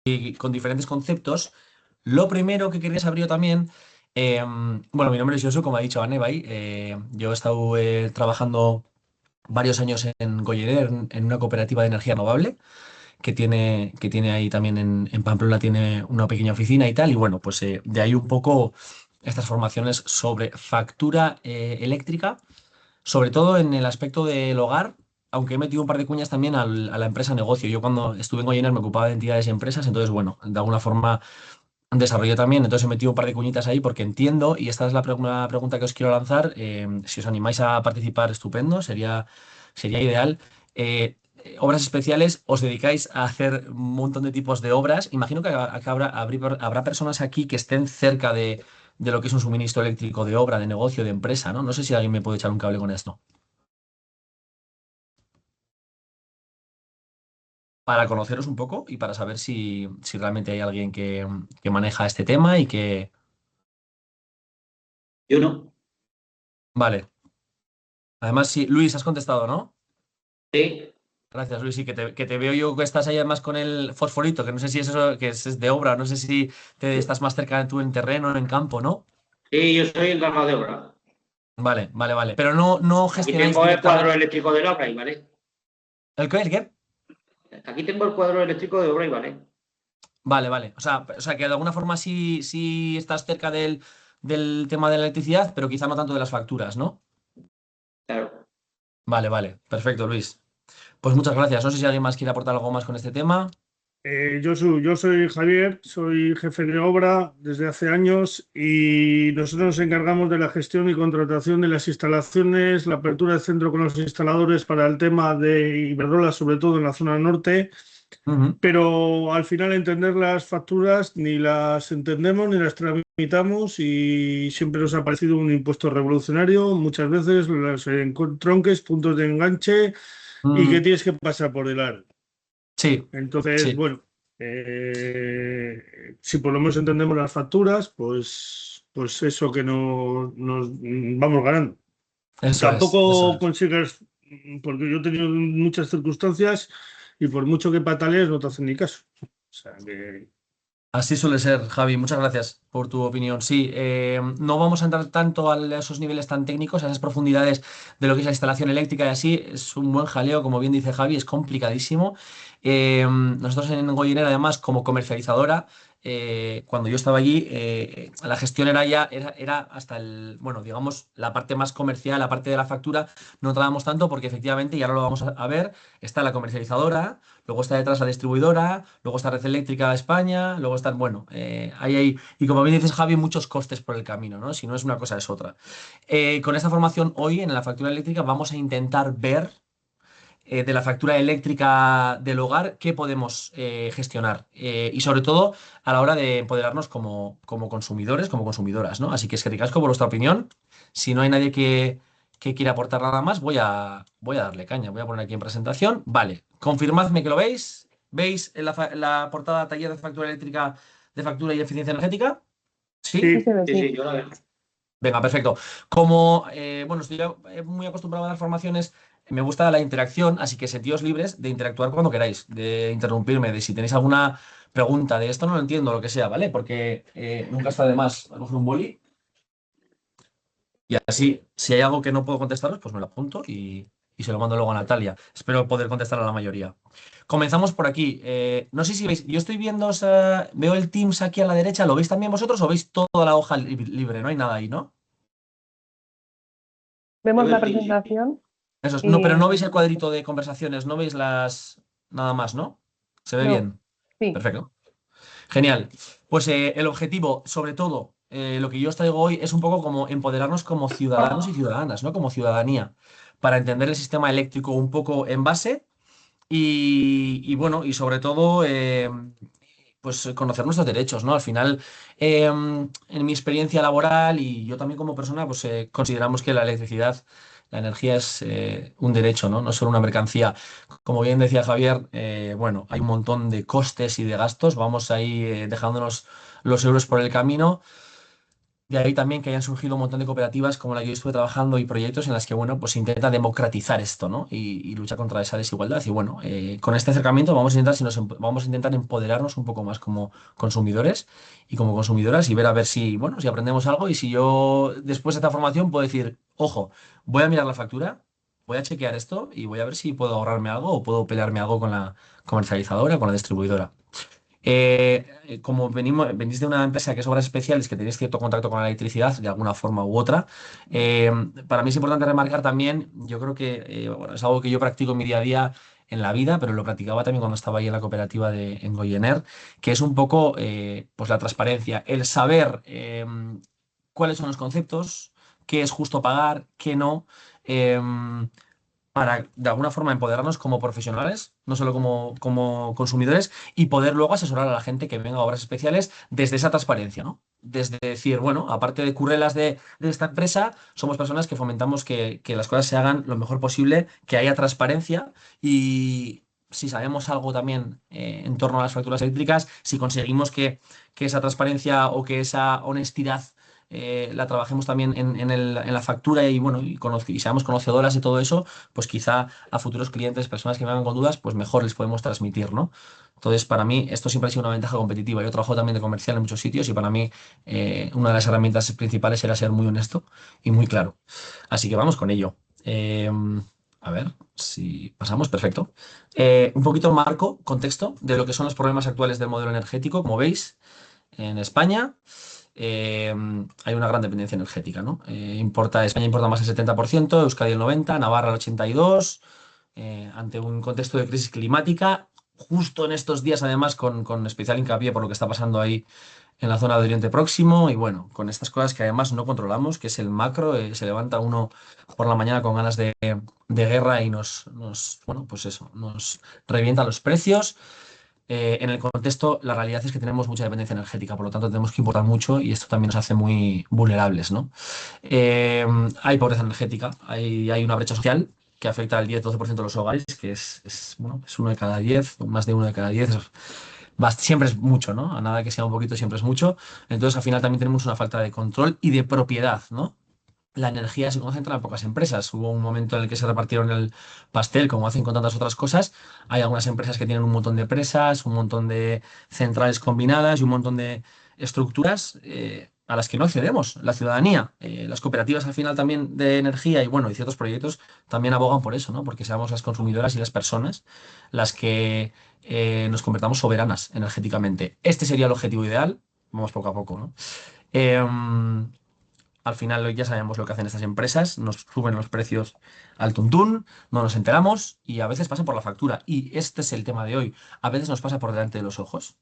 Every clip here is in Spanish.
y con diferentes conceptos. Lo primero que quería saber yo también, bueno, mi nombre es Josu, como ha dicho Anebay. Yo he estado trabajando varios años en Goyener, en una cooperativa de energía renovable que tiene ahí también en Pamplona, tiene una pequeña oficina y tal. Y bueno, pues de ahí un poco estas formaciones sobre factura eléctrica, sobre todo en el aspecto del hogar, aunque he metido un par de cuñas también a la empresa negocio. Yo cuando estuve en Goyener me ocupaba de entidades y empresas, entonces bueno, de alguna forma desarrollé también, entonces he metido un par de cuñitas ahí porque entiendo, y esta es la pregunta que os quiero lanzar. Si os animáis a participar, estupendo, sería ideal. Obras especiales, os dedicáis a hacer un montón de tipos de obras. Imagino que habrá personas aquí que estén cerca de lo que es un suministro eléctrico de obra, de negocio, de empresa, ¿no? No sé si alguien me puede echar un cable con esto. Para conoceros un poco y para saber si realmente hay alguien que maneja este tema y que... Yo no. Vale. Además, sí, Luis, has contestado, ¿no? Sí, Gracias, Luis. Sí, que te veo yo que estás ahí además con el fosforito, que no sé si es eso, que es de obra, no sé si te estás más cerca tú en terreno, en campo, ¿no? sí, yo soy el encargado de obra. Vale, vale, vale. Pero no Aquí gestionáis tengo el cuadro directamente. eléctrico de la obra y vale. ¿El qué? ¿El qué? Aquí tengo el cuadro eléctrico de obra y vale. Vale, vale. O sea, que de alguna forma sí estás cerca del tema de la electricidad, pero quizá no tanto de las facturas, ¿no? Claro. Vale, vale. Perfecto, Luis. Pues muchas gracias. No sé si alguien más quiere aportar algo más con este tema. Yo soy Javier, soy jefe de obra desde hace años y nosotros nos encargamos de la gestión y contratación de las instalaciones, la apertura del centro con los instaladores para el tema de Iberdrola, sobre todo en la zona norte, Ujú. pero al final entender las facturas ni las entendemos ni las tramitamos y siempre nos ha parecido un impuesto revolucionario, muchas veces los tronques, puntos de enganche y que Mm, tienes que pasar por delante. sí, Entonces, sí. bueno, si por lo menos entendemos las facturas, pues eso que nos vamos ganando. Eso es, eso Tampoco es. consigues, porque yo he tenido muchas circunstancias y por mucho que patalees no te hacen ni caso. O sea que Así suele ser, Javi. Muchas gracias por tu opinión. Sí, no vamos a entrar tanto a esos niveles tan técnicos, a esas profundidades de lo que es la instalación eléctrica y así. Es un buen jaleo, como bien dice Javi, es complicadísimo. Nosotros en Goyer, además, como comercializadora, cuando yo estaba allí, la gestión era hasta bueno, digamos, la parte más comercial, la parte de la factura, no trabajamos tanto porque efectivamente, y ahora lo vamos a ver, está la comercializadora. Luego está detrás la distribuidora, luego está Red Eléctrica España, luego están, bueno, y como bien dices, Javi, muchos costes por el camino, ¿no? Si no es una cosa, es otra. Con esta formación hoy en la factura eléctrica vamos a intentar ver de la factura eléctrica del hogar qué podemos gestionar. Y sobre todo a la hora de empoderarnos como consumidores, como consumidoras, ¿no? Así que es que ricasco por vuestra opinión. Si no hay nadie que quiera aportar nada más, voy a darle caña. Voy a poner aquí en presentación. Vale, confirmadme que lo veis. ¿Veis en la portada taller de factura eléctrica de factura y eficiencia energética? ¿Sí? sí, Ese de Sí, sí. sí, yo la veo. Venga, perfecto. Como, bueno, estoy ya, muy acostumbrado a dar formaciones, me gusta la interacción, así que sentíos libres de interactuar cuando queráis, de interrumpirme, de si tenéis alguna pregunta de esto no lo entiendo, lo que sea, ¿vale? Porque nunca está de más coger un boli y así, si hay algo que no puedo contestaros, pues me lo apunto y se lo mando luego a Natalia. Espero poder contestar a la mayoría. Comenzamos por aquí. No sé si veis, yo estoy viendo, veo el Teams aquí a la derecha, ¿lo veis también vosotros o veis toda la hoja libre? No hay nada ahí, ¿no? Yo Vemos veo la el sí, sí. presentación No, pero y no veis el cuadrito de conversaciones, no veis las... Nada más, ¿no? ¿Se ve no, bien? sí, Perfecto. Genial. Pues el objetivo, sobre todo, lo que yo os traigo hoy es un poco como empoderarnos como ciudadanos y ciudadanas, ¿no? Como ciudadanía, para entender el sistema eléctrico un poco en base y bueno, y sobre todo, pues conocer nuestros derechos, ¿no? Al final, en mi experiencia laboral y yo también como persona, pues consideramos que la electricidad, la energía es un derecho, ¿no? No es solo una mercancía. Como bien decía Javier, bueno, hay un montón de costes y de gastos, vamos ahí dejándonos los euros por el camino. De ahí también que hayan surgido un montón de cooperativas como la que yo estuve trabajando y proyectos en las que, bueno, pues se intenta democratizar esto, ¿no? Y lucha contra esa desigualdad. Y bueno, con este acercamiento vamos a intentar, vamos a intentar empoderarnos un poco más como consumidores y como consumidoras y ver a ver si, bueno, si aprendemos algo y si yo después de esta formación puedo decir, ojo, voy a mirar la factura, voy a chequear esto y voy a ver si puedo ahorrarme algo o puedo pelearme algo con la comercializadora, con la distribuidora. Como venís de una empresa que es obras especiales, que tenéis cierto contacto con la electricidad de alguna forma u otra, eh, para mí es importante remarcar también, yo creo que bueno, es algo que yo practico en mi día a día en la vida, pero lo practicaba también cuando estaba ahí en la cooperativa en Goyener, que es un poco pues la transparencia, el saber cuáles son los conceptos, qué es justo pagar, qué no. Para de alguna forma empoderarnos como profesionales, no solo como consumidores, y poder luego asesorar a la gente que venga a obras especiales desde esa transparencia, ¿no? Desde decir, bueno, aparte de currelas de esta empresa, somos personas que fomentamos que las cosas se hagan lo mejor posible, que haya transparencia y si sabemos algo también en torno a las facturas eléctricas, si conseguimos que esa transparencia o que esa honestidad la trabajemos también en la factura y bueno, y seamos conocedoras de todo eso, pues quizá a futuros clientes, personas que me hagan con dudas, pues mejor les podemos transmitir, ¿no? Entonces, para mí, esto siempre ha sido una ventaja competitiva. Yo trabajo también de comercial en muchos sitios y para mí una de las herramientas principales era ser muy honesto y muy claro. Así que vamos con ello. A ver si pasamos, perfecto. Un poquito marco, contexto de lo que son los problemas actuales del modelo energético. Como veis, en España eh, hay una gran dependencia energética, ¿no? España importa más del 70%, Euskadi el 90%, Navarra el 82%, ante un contexto de crisis climática, justo en estos días además con especial hincapié por lo que está pasando ahí en la zona de Oriente Próximo y bueno, con estas cosas que además no controlamos, que es el macro, se levanta uno por la mañana con ganas de guerra y bueno, pues eso, nos revienta los precios. En el contexto, la realidad es que tenemos mucha dependencia energética, por lo tanto tenemos que importar mucho y esto también nos hace muy vulnerables, ¿no? Eh, Hay pobreza energética, hay una brecha social que afecta al 10-12% de los hogares, que bueno, es uno de cada 10, más de uno de cada 10. Siempre es mucho, ¿no? A nada que sea un poquito, siempre es mucho. Entonces, al final también tenemos una falta de control y de propiedad, ¿no? La energía se concentra en pocas empresas. Hubo un momento en el que se repartieron el pastel, como hacen con tantas otras cosas. Hay algunas empresas que tienen un montón de presas, un montón de centrales combinadas y un montón de estructuras a las que no accedemos, la ciudadanía. Las cooperativas al final también de energía y bueno, y ciertos proyectos también abogan por eso, ¿no? Porque seamos las consumidoras y las personas las que nos convertamos soberanas energéticamente. Este sería el objetivo ideal. Vamos poco a poco, ¿no? Em, Al final ya sabemos lo que hacen estas empresas, nos suben los precios al tuntún, no nos enteramos y a veces pasa por la factura. Y este es el tema de hoy. A veces nos pasa por delante de los ojos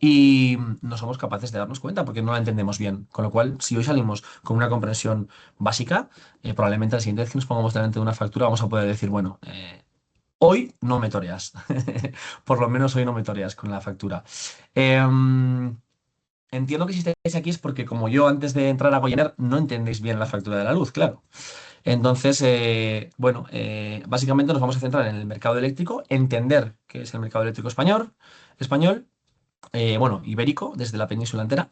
y no somos capaces de darnos cuenta porque no la entendemos bien. Con lo cual, si hoy salimos con una comprensión básica, probablemente la siguiente vez que nos pongamos delante de una factura vamos a poder decir, bueno, hoy no me toreas. Por lo menos hoy no me toreas con la factura. Em, Entiendo que si estáis aquí es porque como yo antes de entrar a Goyener no entendéis bien la factura de la luz, claro. Entonces, bueno, básicamente nos vamos a centrar en el mercado eléctrico, entender qué es el mercado eléctrico español, bueno, ibérico, desde la península entera.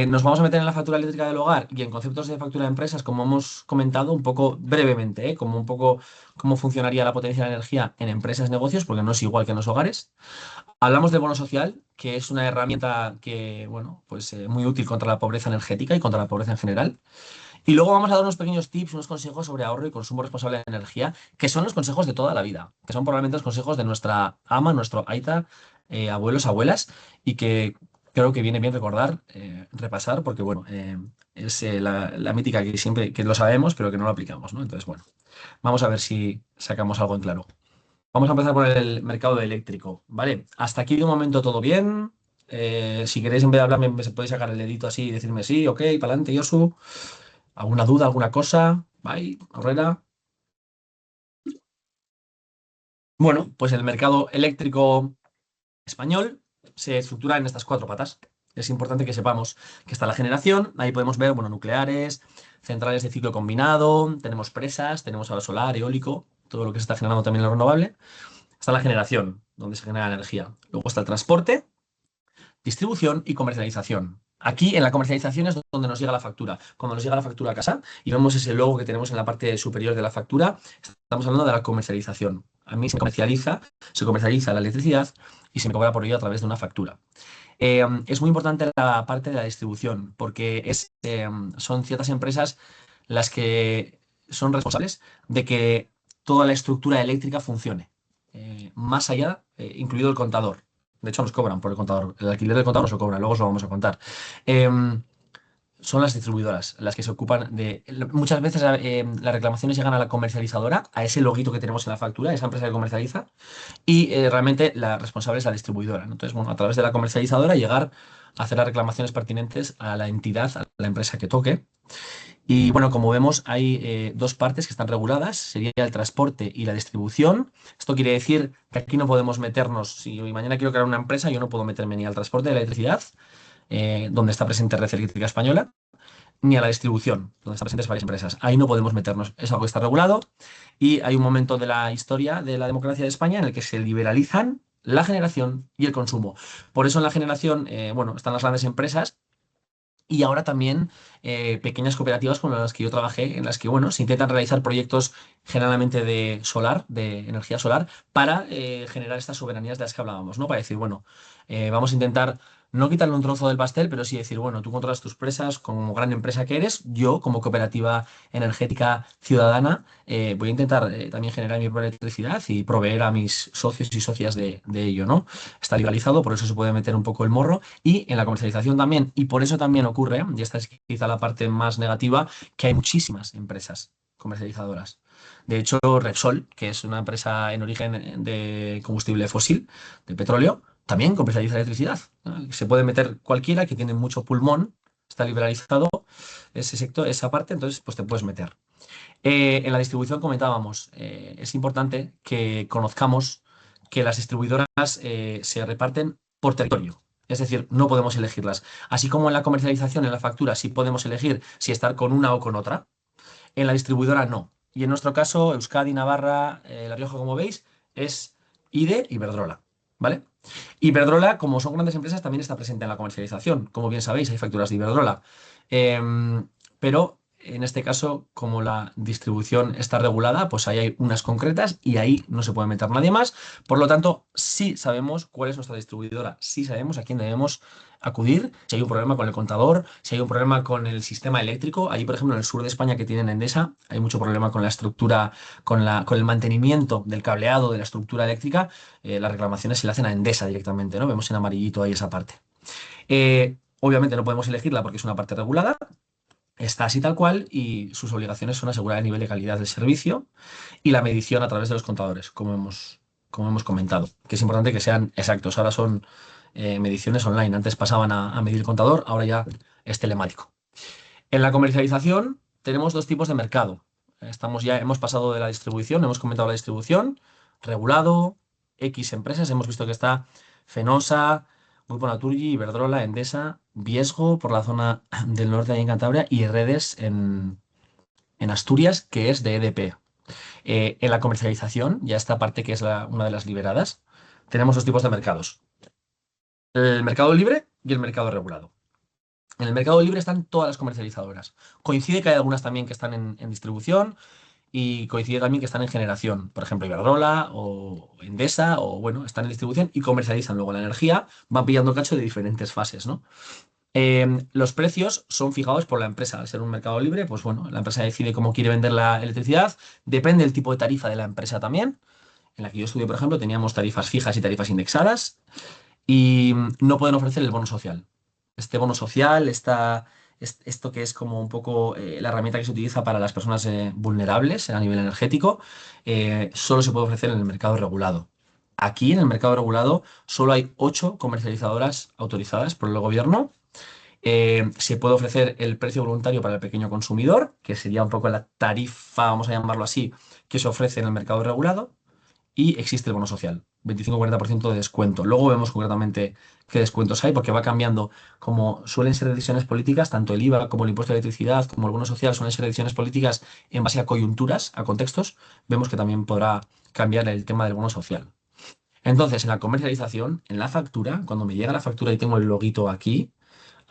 Nos vamos a meter en la factura eléctrica del hogar y en conceptos de factura de empresas, como hemos comentado un poco brevemente, como un poco cómo funcionaría la potencia de la energía en empresas, negocios, porque no es igual que en los hogares. Hablamos de bono social, que es una herramienta que, bueno, pues muy útil contra la pobreza energética y contra la pobreza en general. Y luego vamos a dar unos pequeños tips, unos consejos sobre ahorro y consumo responsable de energía, que son los consejos de toda la vida, que son probablemente los consejos de nuestra ama, nuestro aita, abuelos, abuelas, y que creo que viene bien recordar, repasar, porque bueno, es la mítica que siempre que lo sabemos, pero que no lo aplicamos, ¿no? Entonces, bueno, vamos a ver si sacamos algo en claro. Vamos a empezar por el mercado eléctrico, ¿vale? Hasta aquí de momento todo bien. Si queréis en vez de hablarme, me podéis sacar el dedito así y decirme sí, ok, para adelante, Josu. ¿Alguna duda, alguna cosa? ¿Vale? Herrera. Bueno, pues el mercado eléctrico español se estructura en estas cuatro patas. Es importante que sepamos que está la generación, ahí podemos ver, bueno, nucleares, centrales de ciclo combinado, tenemos presas, tenemos ahora solar, eólico, todo lo que se está generando también en lo renovable. Está la generación, donde se genera energía. Luego está el transporte, distribución y comercialización. Aquí en la comercialización es donde nos llega la factura. Cuando nos llega la factura a casa y vemos ese logo que tenemos en la parte superior de la factura, estamos hablando de la comercialización. A mí se comercializa la electricidad y se me cobra por ello a través de una factura. Es muy importante la parte de la distribución, porque son ciertas empresas las que son responsables de que toda la estructura eléctrica funcione, más allá, incluido el contador. De hecho, nos cobran por el contador. El alquiler del contador nos lo cobran, luego os lo vamos a contar. Son las distribuidoras las que se ocupan de... Muchas veces las reclamaciones llegan a la comercializadora, a ese loguito que tenemos en la factura, a esa empresa que comercializa, y realmente la responsable es la distribuidora, ¿no? Entonces, bueno, a través de la comercializadora llegar a hacer las reclamaciones pertinentes a la entidad, a la empresa que toque. Y bueno, como vemos, hay dos partes que están reguladas, sería el transporte y la distribución. Esto quiere decir que aquí no podemos meternos, si mañana quiero crear una empresa, yo no puedo meterme ni al transporte de la electricidad, donde está presente Red Eléctrica Española, ni a la distribución, donde están presentes varias empresas. Ahí no podemos meternos, es algo que está regulado y hay un momento de la historia de la democracia de España en el que se liberalizan la generación y el consumo. Por eso en la generación, bueno, están las grandes empresas y ahora también pequeñas cooperativas con las que yo trabajé, en las que, bueno, se intentan realizar proyectos generalmente de solar, de energía solar, para generar estas soberanías de las que hablábamos, ¿no? Para decir, bueno, vamos a intentar no quitarle un trozo del pastel, pero sí decir, bueno, tú controlas tus presas como gran empresa que eres, yo como cooperativa energética ciudadana voy a intentar también generar mi propia electricidad y proveer a mis socios y socias de ello, ¿no? Está legalizado, por eso se puede meter un poco el morro y en la comercialización también, y por eso también ocurre, y esta es quizá la parte más negativa, que hay muchísimas empresas comercializadoras. De hecho, Repsol, que es una empresa en origen de combustible fósil, de petróleo, también comercializa electricidad, ¿no? Se puede meter cualquiera que tiene mucho pulmón, está liberalizado ese sector, esa parte, entonces pues te puedes meter. En la distribución comentábamos, es importante que conozcamos que las distribuidoras se reparten por territorio. Es decir, no podemos elegirlas. Así como en la comercialización, en la factura, sí podemos elegir si estar con una o con otra, en la distribuidora no. Y en nuestro caso, Euskadi, Navarra, La Rioja, como veis, es IDE y Iberdrola, ¿vale? Iberdrola, como son grandes empresas, también está presente en la comercialización. Como bien sabéis, hay facturas de Iberdrola. Pero en este caso, como la distribución está regulada, pues ahí hay unas concretas y ahí no se puede meter nadie más. Por lo tanto, sí sabemos cuál es nuestra distribuidora, sí sabemos a quién debemos acudir, si hay un problema con el contador, si hay un problema con el sistema eléctrico. Ahí, por ejemplo, en el sur de España que tienen Endesa, hay mucho problema con la estructura, con el mantenimiento del cableado de la estructura eléctrica. Las reclamaciones se le hacen a Endesa directamente, ¿no? Vemos en amarillito ahí esa parte. Obviamente no podemos elegirla porque es una parte regulada, está así tal cual y sus obligaciones son asegurar el nivel de calidad del servicio y la medición a través de los contadores, como hemos comentado, que es importante que sean exactos. Ahora son mediciones online, antes pasaban a medir el contador, ahora ya es telemático. En la comercialización tenemos dos tipos de mercado. Hemos pasado de la distribución, hemos comentado la distribución, regulado, X empresas, hemos visto que está Fenosa, Grupo Naturgy, Iberdrola, Endesa, Viesgo por la zona del norte ahí en Cantabria y Redes en Asturias, que es de EDP. En la comercialización, ya esta parte que es una de las liberadas, tenemos dos tipos de mercados. El mercado libre y el mercado regulado. En el mercado libre están todas las comercializadoras. Coincide que hay algunas también que están en distribución y coincide también que están en generación. Por ejemplo, Iberdrola o Endesa, o bueno, están en distribución y comercializan luego la energía, van pillando cacho de diferentes fases, ¿no? Los precios son fijados por la empresa. Al ser un mercado libre, pues bueno, la empresa decide cómo quiere vender la electricidad. Depende del tipo de tarifa de la empresa también. En la que yo estudié, por ejemplo, teníamos tarifas fijas y tarifas indexadas y no pueden ofrecer el bono social. Este bono social, esto que es como un poco la herramienta que se utiliza para las personas vulnerables a nivel energético, solo se puede ofrecer en el mercado regulado. Aquí en el mercado regulado solo hay 8 comercializadoras autorizadas por el gobierno. Se puede ofrecer el precio voluntario para el pequeño consumidor, que sería un poco la tarifa, vamos a llamarlo así, que se ofrece en el mercado regulado. Y existe el bono social, 25-40% de descuento. Luego vemos concretamente qué descuentos hay, porque va cambiando. Como suelen ser decisiones políticas, tanto el IVA como el impuesto de electricidad, como el bono social, suelen ser decisiones políticas en base a coyunturas, a contextos, vemos que también podrá cambiar el tema del bono social. Entonces, en la comercialización, en la factura, cuando me llega la factura y tengo el loguito aquí,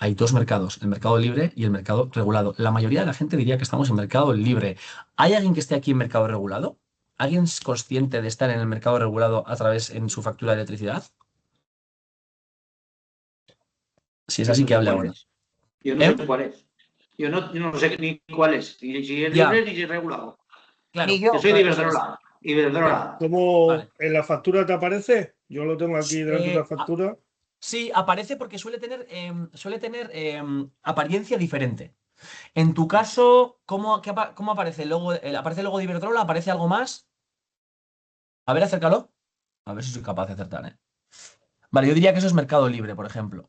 Hay dos mercados, el mercado libre y el mercado regulado. La mayoría de la gente diría que estamos en mercado libre. ¿Hay alguien que esté aquí en mercado regulado? ¿Alguien es consciente de estar en el mercado regulado a través en su factura de electricidad? Si es Yo así, no que sé hable cuál ahora. es. Yo no ¿Eh? sé cuál es. Yo no sé ni cuál es. Ni si es Ya, libre ni si es regulado. Ni claro, Yo yo. soy de eso es. Iberdrola. Ya, Iberdrola. ¿Cómo vale. en la factura te aparece? Yo lo tengo aquí delante de la Eh, a- factura. sí, aparece porque suele tener apariencia diferente. En tu caso, ¿cómo aparece? ¿Aparece el logo de Iberdrola? ¿Aparece algo más? A ver, acércalo. A ver si soy capaz de acertar, ¿eh? Vale, yo diría que eso es mercado libre, por ejemplo.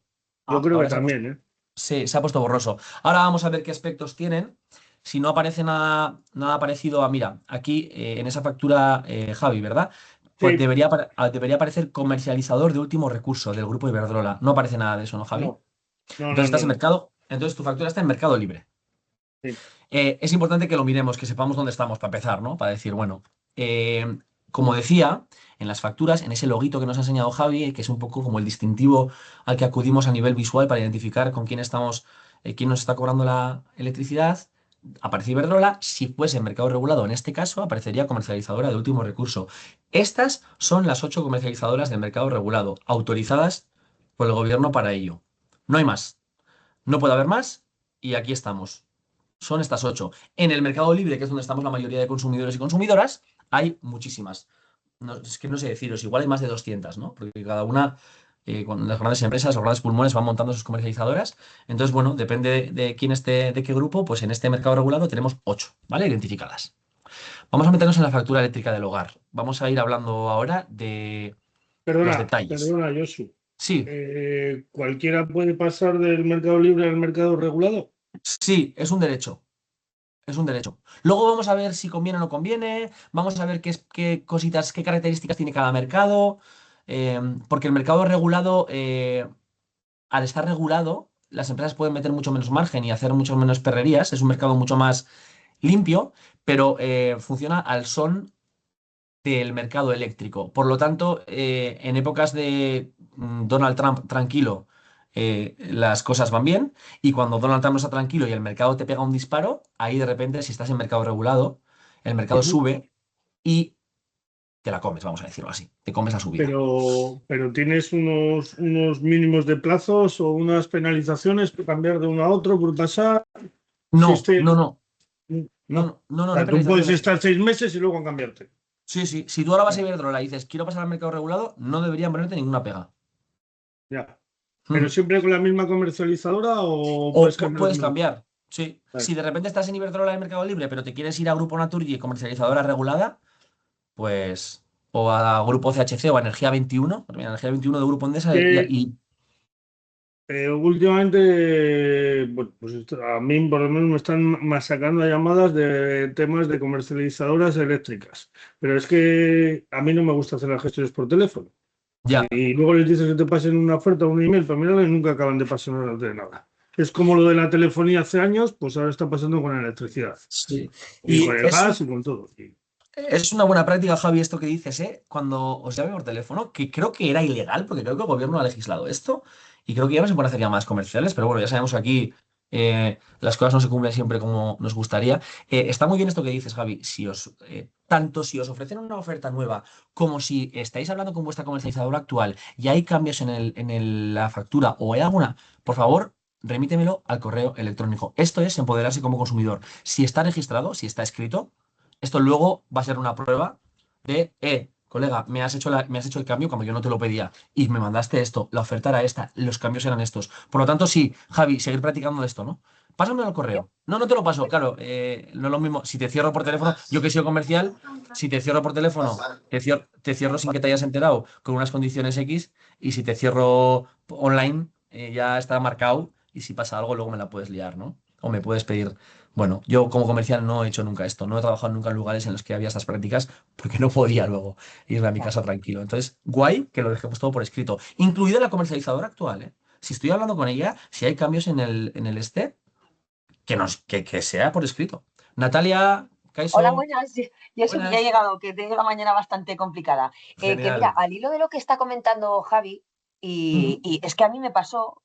Yo Ah, creo que Ahora se ha puesto, también, ¿eh? sí, se ha puesto borroso. Ahora vamos a ver qué aspectos tienen. Si no aparece nada parecido a, mira, aquí en esa factura, Javi, ¿verdad? Pues Sí, debería aparecer comercializador de último recurso del grupo Iberdrola. No aparece nada de eso, ¿no, Javi? no, no, Entonces no, estás no, en no. mercado, entonces tu factura está en mercado libre. Sí. Es importante que lo miremos, que sepamos dónde estamos para empezar, ¿no? Para decir, bueno, como decía, en las facturas, en ese loguito que nos ha enseñado Javi, que es un poco como el distintivo al que acudimos a nivel visual para identificar con quién estamos, quién nos está cobrando la electricidad, aparece Iberdrola. Si fuese mercado regulado, en este caso, aparecería comercializadora de último recurso. Estas son las 8 comercializadoras del mercado regulado, autorizadas por el gobierno para ello. No hay más. No puede haber más y aquí estamos. Son estas 8. En el mercado libre, que es donde estamos la mayoría de consumidores y consumidoras, hay muchísimas. Es que no sé deciros, igual hay más de 200, ¿no? Porque cada una, con las grandes empresas, los grandes pulmones van montando sus comercializadoras. Entonces, bueno, depende de quién esté, de qué grupo, pues en este mercado regulado tenemos 8, ¿vale? Identificadas. Vamos a meternos en la factura eléctrica del hogar. Vamos a ir hablando ahora de los detalles. Perdona, Josu. Sí, ¿Cualquiera puede pasar del mercado libre al mercado regulado? sí, es un derecho. Es un derecho. Luego vamos a ver si conviene o no conviene, vamos a ver qué cositas, qué características tiene cada mercado, porque el mercado regulado, al estar regulado, las empresas pueden meter mucho menos margen y hacer mucho menos perrerías, es un mercado mucho más limpio, pero funciona al son del mercado eléctrico. Por lo tanto, en épocas de Donald Trump tranquilo, las cosas van bien. Y cuando Donald Trump no está tranquilo y el mercado te pega un disparo, ahí de repente, si estás en mercado regulado, el mercado Ujú. sube y te la comes, vamos a decirlo así. Te comes la subida. Pero ¿tienes unos mínimos de plazos o unas penalizaciones por cambiar de uno a otro por pasar? No, ¿Existe? no, no. No. No, no, no, O no hay sea, tú puedes penalizaciones. estar 6 meses y luego cambiarte. Sí, sí. Si tú ahora vas a Ya, Iberdrola y dices, quiero pasar al mercado regulado, no deberían ponerte ninguna pega. ya. ¿Pero Mm. siempre con la misma comercializadora o O puedes cambiar puedes de...? cambiar, sí. Vale. Si de repente estás en Iberdrola de Mercado Libre, pero te quieres ir a Grupo Naturgy, comercializadora regulada, pues. O a Grupo CHC o a Energía 21, porque mira, Energía 21 de Grupo Endesa Que últimamente, bueno, pues a mí por lo menos me están masacrando llamadas de temas de comercializadoras eléctricas. Pero es que a mí no me gusta hacer las gestiones por teléfono. ya. Y luego les dices que te pasen una oferta o un email para mirarla y nunca acaban de pasar de nada. Es como lo de la telefonía hace años, pues ahora está pasando con la electricidad. Sí. Y con Y el gas y con todo. es una buena práctica, Javi, esto que dices, ¿eh? Cuando os llame por teléfono, que creo que era ilegal, porque creo que el gobierno ha legislado esto, y creo que ya no se pueden hacer llamadas comerciales, pero bueno, ya sabemos que aquí las cosas no se cumplen siempre como nos gustaría. Está muy bien esto que dices, Javi. Tanto si os ofrecen una oferta nueva, como si estáis hablando con vuestra comercializadora actual y hay cambios la factura o hay alguna, por favor, remítemelo al correo electrónico. Esto es empoderarse como consumidor. Si está registrado, si está escrito. Esto luego va a ser una prueba de, colega, me has hecho el cambio cuando yo no te lo pedía y me mandaste esto, la oferta era esta, los cambios eran estos. Por lo tanto, sí, Javi, seguir practicando esto, ¿no? Pásamelo al Yo- correo. No, no te lo paso, claro, no es lo mismo. Si te cierro por teléfono, yo que soy comercial, si te cierro por teléfono, te cierro sin que te hayas enterado con unas condiciones X y si te cierro online, ya está marcado y si pasa algo, luego me la puedes liar, ¿no? O me puedes pedir bueno, yo como comercial no he hecho nunca esto, no he trabajado nunca en lugares en los que había estas prácticas porque no podía luego irme a mi casa tranquilo. Entonces, guay que lo dejemos todo por escrito, incluida la comercializadora actual, ¿eh? Si estoy hablando con ella, si hay cambios en el que sea por escrito. Natalia, Hola, Kaiso, buenas. Y eso que ya he buenas. llegado, que tengo la mañana bastante complicada. Que mira, Genial. al hilo de lo que está comentando Javi, Ujú. y es que a mí me pasó,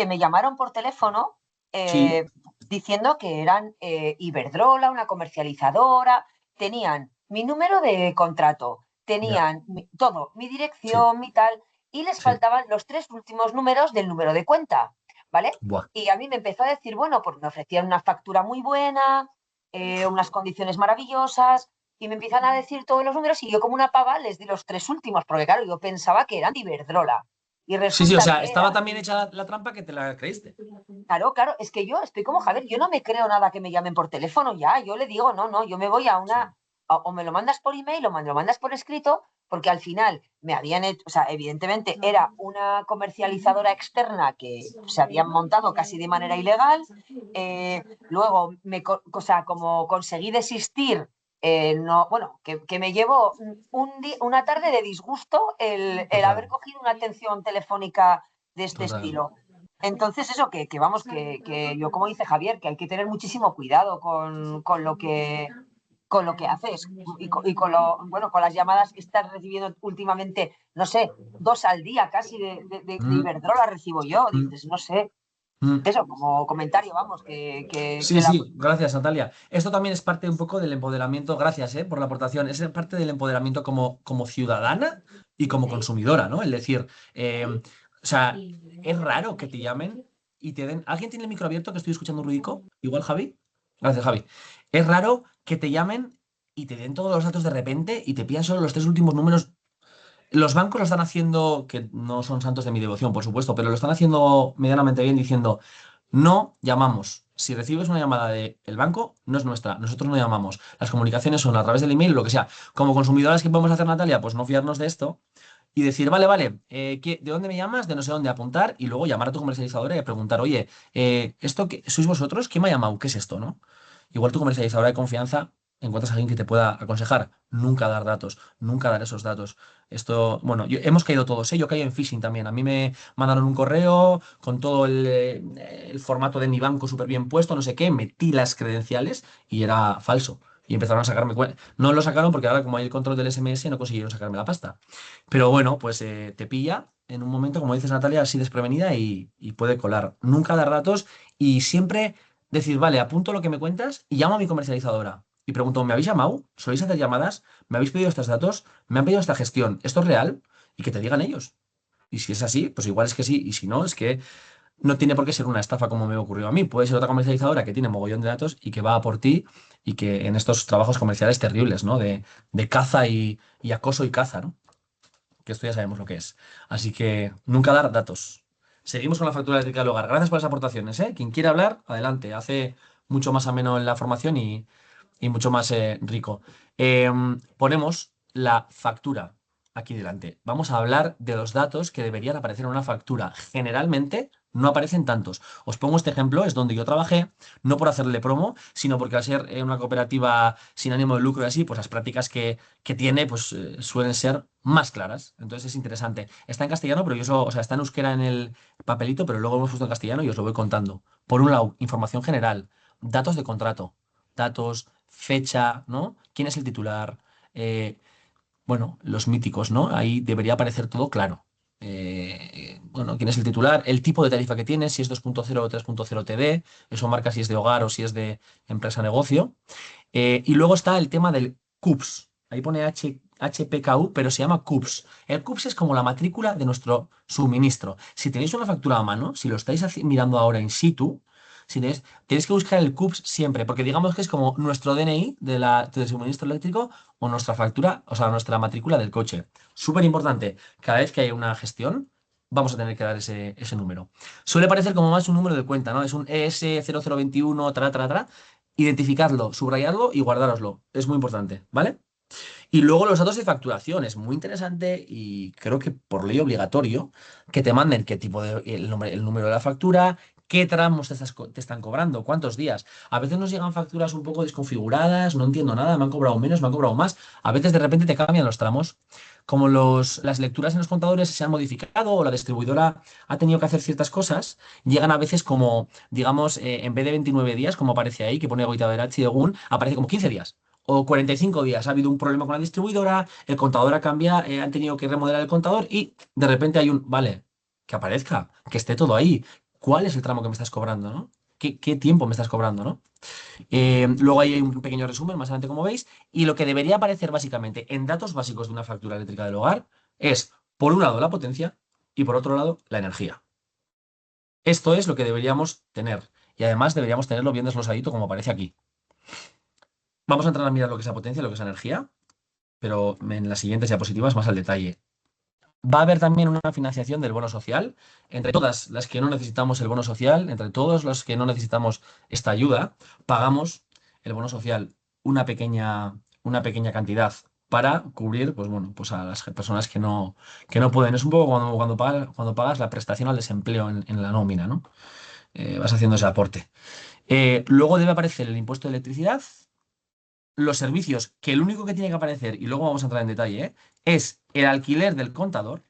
que me llamaron por teléfono Sí, diciendo que eran Iberdrola, una comercializadora, tenían mi número de contrato, ya, tenían todo, mi sí, dirección, mi tal, y les sí. faltaban los 3 últimos números del número de cuenta, ¿vale? Buah, Y a mí me empezó a decir, bueno, pues me ofrecían una factura muy buena, unas condiciones maravillosas, y me empiezan a decir todos los números, y yo como una pava les di los 3 últimos, porque claro, yo pensaba que eran de Iberdrola. Y sí, sí, o resulta sea, que estaba era, también hecha la trampa que te la creíste. claro, claro, es que yo estoy como Javier, yo no me creo nada que me llamen por teléfono ya, yo le digo, no, no, yo me voy a Sí, o me lo mandas por email o me lo mandas por escrito, porque al final me habían hecho, o sea, evidentemente era una comercializadora externa que se habían montado casi de manera ilegal, luego, o sea, como conseguí desistir, no, bueno, que me llevó una tarde de disgusto el total, haber cogido una atención telefónica de este total. estilo. Entonces, eso que vamos, que yo, como dice Javier, que hay que tener muchísimo cuidado con lo que haces y con bueno, con las llamadas que estás recibiendo últimamente, no sé, 2 al día casi de Mm, Iberdrola recibo yo, mm, dices, no sé, mm. eso como comentario, vamos, Sí, sí, gracias, Natalia. Esto también es parte un poco del empoderamiento, gracias, por la aportación, es parte del empoderamiento como ciudadana y como sí, consumidora, ¿no? Es decir, o sea, es raro que te llamen y te den... ¿Alguien tiene el micro abierto que estoy escuchando un ruidico? Igual, Javi. Gracias, Javi. Es raro que te llamen y te den todos los datos de repente y te pidan solo los 3 últimos números. Los bancos lo están haciendo, que no son santos de mi devoción, por supuesto, pero lo están haciendo medianamente bien diciendo, no llamamos. Si recibes una llamada del banco, no es nuestra. Nosotros no llamamos. Las comunicaciones son a través del email, lo que sea. Como consumidoras, ¿qué podemos hacer, Natalia? Pues no fiarnos de esto y decir, vale, vale, ¿de dónde me llamas? De no sé dónde apuntar y luego llamar a tu comercializadora y preguntar, oye, ¿esto sois vosotros? ¿Quién me ha llamado? ¿Qué es esto, no? Igual tu comercializadora de confianza encuentras a alguien que te pueda aconsejar. Nunca dar datos, nunca dar esos datos. Esto, bueno, hemos caído todos, ¿eh? Yo caí en phishing también. A mí me mandaron un correo con todo el formato de mi banco súper bien puesto, no sé qué, metí las credenciales y era falso. Y empezaron a sacarme No lo sacaron porque ahora, como hay el control del SMS, no consiguieron sacarme la pasta. Pero bueno, pues te pilla en un momento, como dices Natalia, así desprevenida y puede colar. Nunca dar datos y siempre decir, vale, apunto lo que me cuentas y llamo a mi comercializadora. Y pregunto, ¿me habéis llamado? ¿Soléis hacer llamadas? ¿Me habéis pedido estos datos? ¿Me han pedido esta gestión? ¿Esto es real? Y que te digan ellos. Y si es así, pues igual es que sí. Y si no, es que no tiene por qué ser una estafa como me ocurrió a mí. Puede ser otra comercializadora que tiene mogollón de datos y que va a por ti y que en estos trabajos comerciales terribles, ¿no? De caza y acoso y caza, ¿no? Que esto ya sabemos lo que es. Así que nunca dar datos. Seguimos con la factura eléctrica del hogar. Gracias por las aportaciones, ¿eh? Quien quiera hablar, adelante. Hace mucho más ameno en la formación y mucho más rico. Ponemos la factura aquí delante. Vamos a hablar de los datos que deberían aparecer en una factura. Generalmente no aparecen tantos. Os pongo este ejemplo, es donde yo trabajé, no por hacerle promo, sino porque al ser una cooperativa sin ánimo de lucro y así, pues las prácticas que tiene pues suelen ser más claras. Entonces es interesante. Está en castellano, pero yo o sea, está en euskera en el papelito, pero luego hemos puesto en castellano y os lo voy contando. Por un lado, información general, datos de contrato, datos, fecha, ¿no? ¿Quién es el titular? Eh, bueno, los míticos, ¿no? Ahí debería aparecer todo claro. Bueno, quién es el titular, el tipo de tarifa que tiene, si es 2.0 o 3.0 TD, eso marca si es de hogar o si es de empresa-negocio. Y luego está el tema del CUPS. Ahí pone HPKU, pero se llama CUPS. El CUPS es como la matrícula de nuestro suministro. Si tenéis una factura a mano, si lo estáis mirando ahora in situ, si tenéis que buscar el CUPS siempre, porque digamos que es como nuestro DNI del suministro eléctrico o nuestra factura, o sea, nuestra matrícula del coche. Súper importante. Cada vez que hay una gestión, vamos a tener que dar ese número. Suele parecer como más un número de cuenta, ¿no? Es un ES0021, tra. Identificarlo, subrayarlo y guardároslo. Es muy importante, ¿vale? Y luego los datos de facturación. Es muy interesante y creo que por ley obligatorio que te manden qué tipo el número de la factura, qué tramos te están cobrando, cuántos días. A veces nos llegan facturas un poco desconfiguradas, no entiendo nada, me han cobrado menos, me han cobrado más. A veces de repente te cambian los tramos. Como las lecturas en los contadores se han modificado o la distribuidora ha tenido que hacer ciertas cosas, llegan a veces como, digamos, en vez de 29 días, como aparece ahí, que pone Goita Verachi de aparece como 15 días o 45 días. Ha habido un problema con la distribuidora, el contador ha cambiado, han tenido que remodelar el contador y de repente hay vale, que aparezca, que esté todo ahí. cuál es el tramo que me estás cobrando, ¿no? ¿Qué tiempo me estás cobrando, ¿no? Luego ahí hay un pequeño resumen, más adelante como veis, y lo que debería aparecer básicamente en datos básicos de una factura eléctrica del hogar es, por un lado, la potencia y por otro lado, la energía. Esto es lo que deberíamos tener, y además deberíamos tenerlo bien desglosadito como aparece aquí. Vamos a entrar a mirar lo que es la potencia y lo que es la energía, pero en las siguientes diapositivas más al detalle. Va a haber también una financiación del bono social. Entre todas las que no necesitamos el bono social, entre todos los que no necesitamos esta ayuda, pagamos el bono social una pequeña cantidad para cubrir, pues bueno, pues a las personas que no pueden. Es un poco cuando pagas la prestación al desempleo en la nómina, ¿no? Vas haciendo ese aporte. Luego debe aparecer el impuesto de electricidad, los servicios, que el único que tiene que aparecer, y luego vamos a entrar en detalle, es el alquiler del contador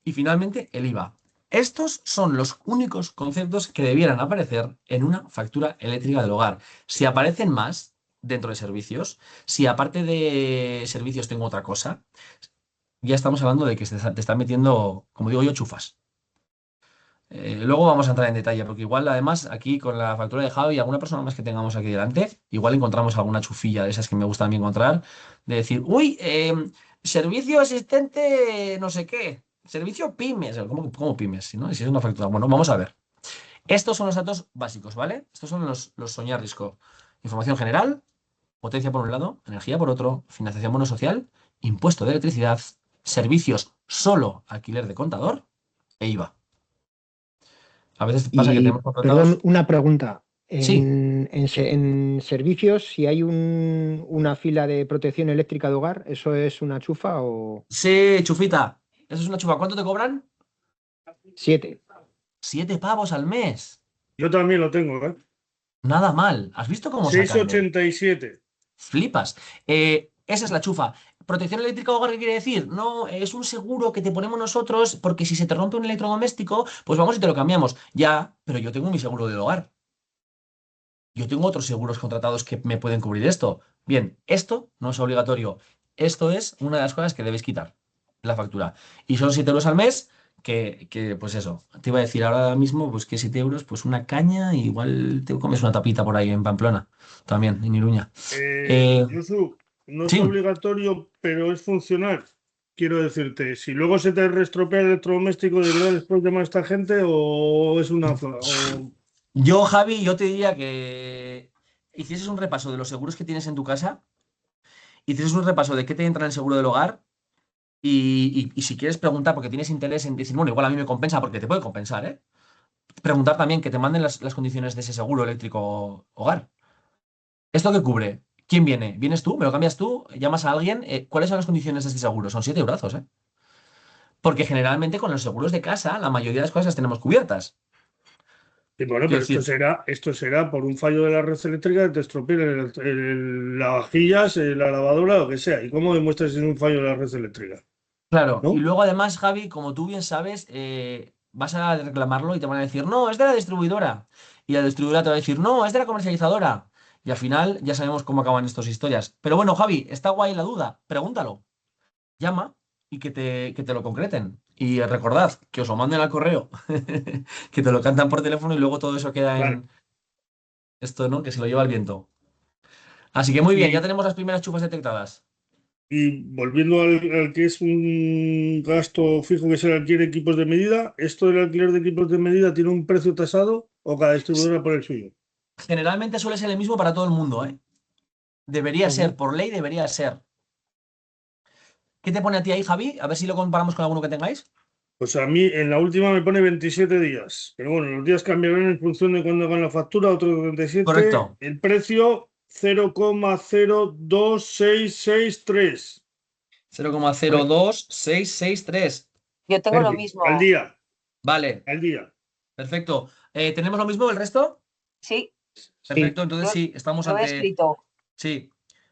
y finalmente el IVA. Estos son los únicos conceptos que debieran aparecer en una factura eléctrica del hogar. Si aparecen más dentro de servicios, si aparte de servicios tengo otra cosa, ya estamos hablando de que te están metiendo, como digo yo, chufas. Luego vamos a entrar en detalle, porque igual además aquí con la factura de Javi y alguna persona más que tengamos aquí delante, igual encontramos alguna chufilla de esas que me gusta a mí encontrar, de decir, uy, servicio asistente no sé qué, servicio pymes, ¿cómo pymes? Si es una factura. Bueno, vamos a ver. Estos son los datos básicos, ¿vale? Estos son los Soñar Risco. Información general, potencia por un lado, energía por otro, financiación bono social, impuesto de electricidad, servicios solo alquiler de contador e IVA. A veces pasa que Y, tenemos contratados. perdón, una pregunta. Sí, En servicios, si hay una fila de protección eléctrica de hogar, ¿eso es una chufa o sí, chufita. Eso es una chufa. ¿Cuánto te cobran? 7? 7 pavos al mes. Yo también lo tengo, ¿eh? Nada mal. ¿Has visto cómo sacan? 6,87. Flipas. Esa es la chufa. Protección eléctrica hogar, ¿qué quiere decir? No, es un seguro que te ponemos nosotros porque si se te rompe un electrodoméstico, pues vamos y te lo cambiamos. Ya, pero yo tengo mi seguro del hogar. Yo tengo otros seguros contratados que me pueden cubrir esto. Bien, esto no es obligatorio. Esto es una de las cosas que debéis quitar, la factura. Y son 7 euros al mes, pues eso. Te iba a decir ahora mismo, pues que 7 euros, pues una caña, y igual te comes una tapita por ahí en Pamplona, también, en Iruña. Josu, no es Sí, obligatorio, pero es funcional. Quiero decirte, si luego se te reestropea el electrodoméstico, ¿de verdad después llama a esta gente o es una... yo, Javi, yo te diría que hicieses un repaso de los seguros que tienes en tu casa, hicieses un repaso de qué te entra en el seguro del hogar. Y si quieres preguntar, porque tienes interés en decir, bueno, igual a mí me compensa, porque te puede compensar, ¿eh? Preguntar también que te manden las condiciones de ese seguro eléctrico hogar. ¿Esto qué cubre? ¿Quién viene? ¿Vienes tú? ¿Me lo cambias tú? ¿Llamas a alguien? ¿Cuáles son las condiciones de este seguro? Son 7 eurazos, ¿eh? Porque generalmente con los seguros de casa, la mayoría de las cosas las tenemos cubiertas. Y bueno, Quiero pero decir, esto será por un fallo de la red eléctrica que te estropee la vajillas, la lavadora, lo que sea. ¿Y cómo demuestras si es un fallo de la red eléctrica? claro. Y ¿No? luego además, Javi, como tú bien sabes, vas a reclamarlo y te van a decir, no, es de la distribuidora. Y la distribuidora te va a decir, no, es de la comercializadora. Y al final ya sabemos cómo acaban estas historias. Pero bueno, Javi, está guay la duda. Pregúntalo. Llama y que te lo concreten. Y recordad que os lo manden al correo, que te lo cantan por teléfono y luego todo eso queda Claro. en esto, ¿no? Que se lo lleva el viento. Así que muy bien, ya Y, tenemos las primeras chufas detectadas. y volviendo al que es un gasto fijo que se adquiere equipos de medida, ¿esto del alquiler de equipos de medida tiene un precio tasado o cada distribuidora por el suyo? Generalmente suele ser el mismo para todo el mundo, ¿eh? Debería ser, Ujú. por ley debería ser. ¿Qué te pone a ti ahí, Javi? A ver si lo comparamos con alguno que tengáis. Pues a mí en la última me pone 27 días. Pero bueno, los días cambiarán en función de cuándo hagan la factura, otro 37. Correcto. El precio 0,02663 0,02663. Yo tengo lo Perfecto. mismo. al día, Vale, al día. perfecto. ¿Tenemos lo mismo el resto? Sí, Sí, Perfecto, entonces lo, sí, estamos lo he ante. escrito. Sí,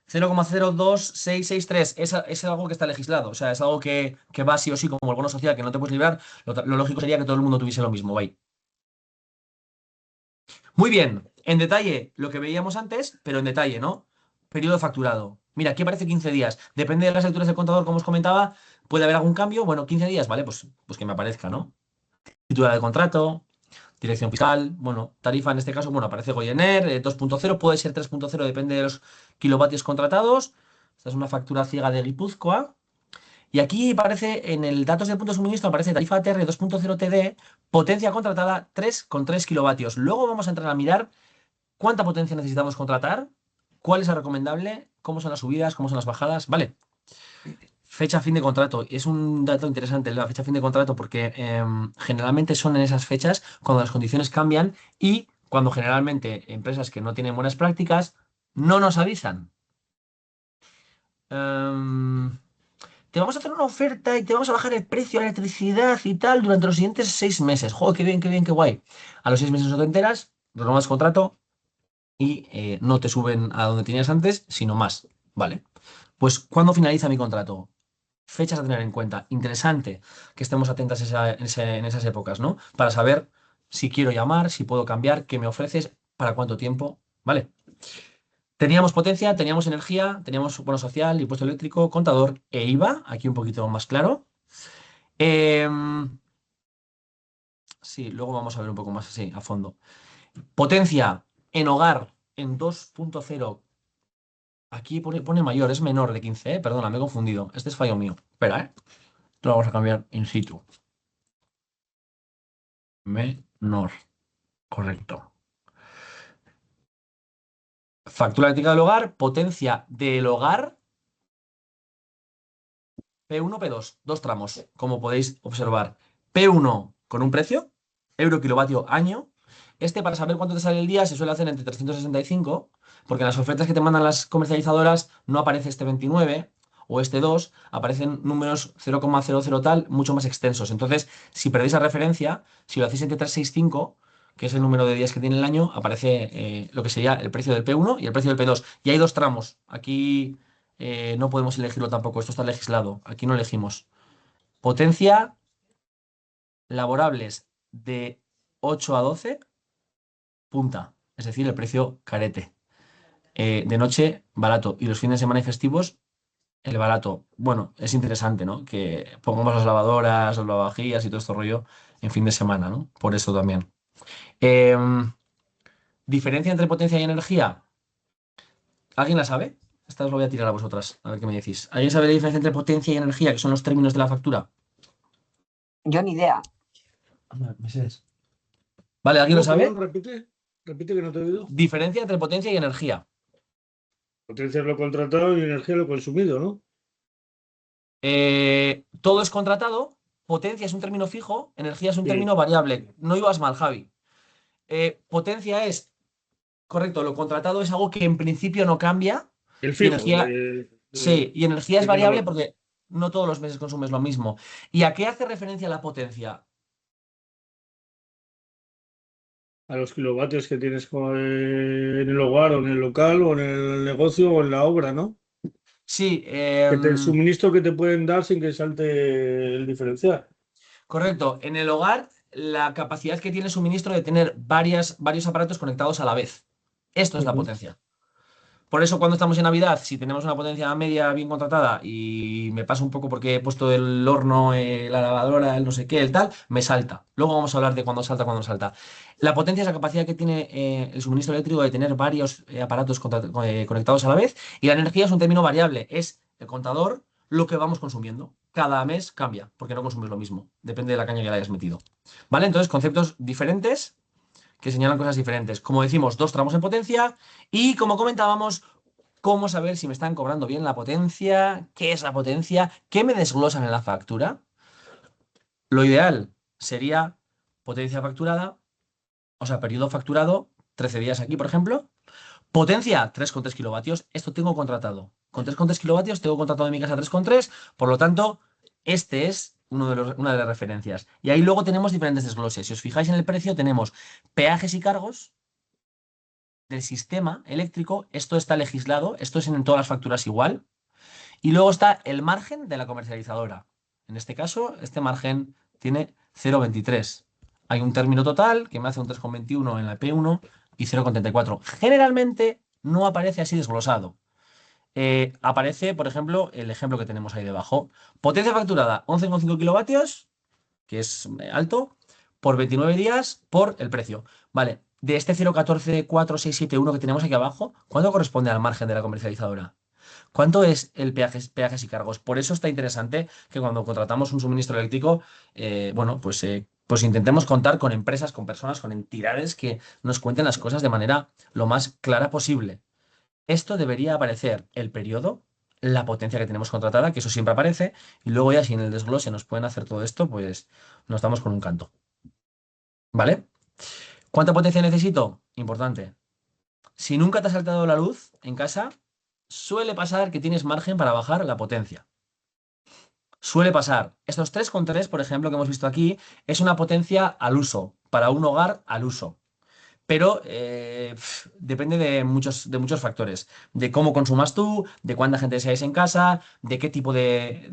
0,02663 es algo que está legislado, o sea, es algo que va sí o sí como el bono social que no te puedes librar, lo lógico sería que todo el mundo tuviese lo mismo, bye. Muy bien, en detalle lo que veíamos antes, pero en detalle, ¿no? Periodo facturado. Mira, aquí aparece 15 días. Depende de las lecturas del contador, como os comentaba, puede haber algún cambio. Bueno, 15 días, ¿vale? Pues que me aparezca, ¿no? titular de contrato, dirección fiscal, bueno, tarifa en este caso, bueno, aparece Goyener, 2.0, puede ser 3.0, depende de los kilovatios contratados. Esta es una factura ciega de Guipúzcoa. Y aquí aparece, en el datos de punto de suministro, aparece tarifa ATR 2.0 TD, potencia contratada 3,3 kilovatios. Luego vamos a entrar a mirar cuánta potencia necesitamos contratar, cuál es la recomendable, cómo son las subidas, cómo son las bajadas, ¿vale? Fecha fin de contrato. Es un dato interesante la fecha fin de contrato porque generalmente son en esas fechas cuando las condiciones cambian y cuando generalmente empresas que no tienen buenas prácticas no nos avisan. Em, Te vamos a hacer una oferta y te vamos a bajar el precio de la electricidad y tal durante los siguientes 6 meses. ¡Joder, qué bien, qué guay! A los 6 meses no te enteras, renovas contrato y no te suben a donde tenías antes, sino más. ¿Vale? Pues, ¿cuándo finaliza mi contrato? Fechas a tener en cuenta. Interesante que estemos atentas en esas épocas, ¿no? Para saber si quiero llamar, si puedo cambiar, qué me ofreces, para cuánto tiempo, ¿vale? Teníamos potencia, teníamos energía, teníamos bono social, impuesto eléctrico, contador e IVA, aquí un poquito más claro. Em, sí, luego vamos a ver un poco más así, a fondo. Potencia en hogar en 2.0. Aquí pone mayor, es menor de 15, ¿eh? Perdona, me he confundido. Este es fallo mío. Espera, ¿eh? Lo vamos a cambiar in situ. Menor. Correcto. Factura eléctrica del hogar, potencia del hogar, P1, P2, dos tramos, como podéis observar. P1 con un precio, euro kilovatio año. Este, para saber cuánto te sale el día, se suele hacer entre 365, porque en las ofertas que te mandan las comercializadoras no aparece este 29 o este 2, aparecen números 0,00 tal, mucho más extensos. Entonces, si perdéis la referencia, si lo hacéis entre 365, que es el número de días que tiene el año, aparece lo que sería el precio del P1 y el precio del P2. Y hay dos tramos. Aquí no podemos elegirlo tampoco, esto está legislado. Aquí no elegimos. Potencia laborables de 8 a 12, punta, es decir, el precio carete. De noche, barato. Y los fines de semana y festivos, el barato. Bueno, es interesante, ¿no? Que pongamos las lavadoras, los lavavajillas y todo este rollo en fin de semana, ¿no? Por eso también. Em, ¿Diferencia entre potencia y energía? ¿Alguien la sabe? Esta os lo voy a tirar a vosotras, a ver qué me decís. ¿Alguien sabe la diferencia entre potencia y energía, que son los términos de la factura? Yo ni idea. Anda, meses. Vale, ¿alguien lo No, sabe? perdón, repite que no te he oído. Diferencia entre potencia y energía. Potencia es lo contratado y energía lo consumido, ¿no? Todo es contratado, potencia es un término fijo, energía es un Sí. término variable. No ibas mal, Javi. Potencia es, correcto, lo contratado es algo que en principio no cambia. El Y fijo. energía, sí, y energía es el que no variable va. porque no todos los meses consumes lo mismo. ¿Y a qué hace referencia la potencia? A los kilovatios que tienes en el hogar o en el local o en el negocio o en la obra, ¿no? Sí, El suministro que te pueden dar sin que salte el diferencial. correcto. En el hogar, la capacidad que tiene el suministro de tener varios aparatos conectados a la vez. Esto es la Ujú. potencia. Por eso cuando estamos en Navidad, si tenemos una potencia media bien contratada y me pasa un poco porque he puesto el horno, la lavadora, el no sé qué, el tal, me salta. Luego vamos a hablar de cuándo salta, cuándo no salta. La potencia es la capacidad que tiene el suministro eléctrico de tener varios aparatos conectados a la vez y la energía es un término variable, es el contador lo que vamos consumiendo. Cada mes cambia porque no consumes lo mismo, depende de la caña que le hayas metido. ¿Vale? Entonces, conceptos diferentes que señalan cosas diferentes. Como decimos, dos tramos en potencia y como comentábamos, cómo saber si me están cobrando bien la potencia, qué es la potencia, qué me desglosan en la factura. Lo ideal sería potencia facturada, o sea, periodo facturado, 13 días aquí, por ejemplo. Potencia, 3,3 kilovatios. Esto tengo contratado. Con 3,3 kilovatios tengo contratado en mi casa 3,3. Por lo tanto, este es una de las referencias. Y ahí luego tenemos diferentes desgloses. Si os fijáis en el precio, tenemos peajes y cargos del sistema eléctrico. Esto está legislado. Esto es en todas las facturas igual. Y luego está el margen de la comercializadora. En este caso, este margen tiene 0,23. Hay un término total que me hace un 3,21 en la P1 y 0,34. Generalmente no aparece así desglosado. Aparece, por ejemplo, el ejemplo que tenemos ahí debajo. Potencia facturada, 11,5 kilovatios, que es alto. por 29 días por el precio. Vale, de este 0,144671 que tenemos aquí abajo, ¿cuánto corresponde al margen de la comercializadora? ¿Cuánto es el peajes y cargos? Por eso está interesante que cuando contratamos un suministro eléctrico, bueno, pues intentemos contar con empresas, con personas, con entidades que nos cuenten las cosas de manera lo más clara posible. Esto debería aparecer el periodo, la potencia que tenemos contratada, que eso siempre aparece, y luego ya si en el desglose nos pueden hacer todo esto, pues nos damos con un canto. ¿Vale? ¿Cuánta potencia necesito? Importante. Si nunca te ha saltado la luz en casa, suele pasar que tienes margen para bajar la potencia. Suele pasar. Estos 3,3, por ejemplo, que hemos visto aquí, es una potencia al uso, para un hogar al uso. Pero depende de muchos factores. De cómo consumas tú, de cuánta gente seáis en casa, de qué tipo de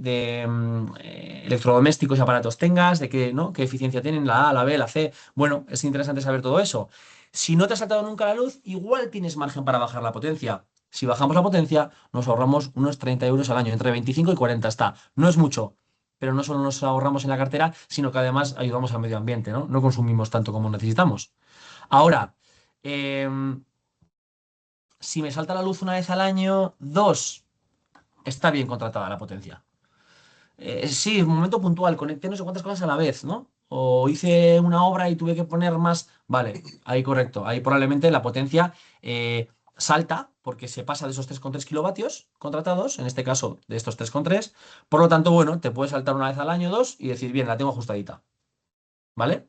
electrodomésticos y aparatos tengas, de qué, ¿no? qué eficiencia tienen la A, la B, la C. Bueno, es interesante saber todo eso. Si no te ha saltado nunca la luz, igual tienes margen para bajar la potencia. Si bajamos la potencia, nos ahorramos unos 30 euros al año, entre 25 y 40 está. No es mucho, pero no solo nos ahorramos en la cartera, sino que además ayudamos al medio ambiente, ¿no? No consumimos tanto como necesitamos. Ahora, si me salta la luz una vez al año, dos, está bien contratada la potencia. Sí, un momento puntual, conecté no sé cuántas cosas a la vez, ¿no? O hice una obra y tuve que poner más. Vale, ahí correcto. Ahí probablemente la potencia salta porque se pasa de esos 3,3 kilovatios contratados, en este caso de estos 3,3. Por lo tanto, bueno, te puedes saltar una vez al año, dos, y decir, bien, la tengo ajustadita. ¿Vale?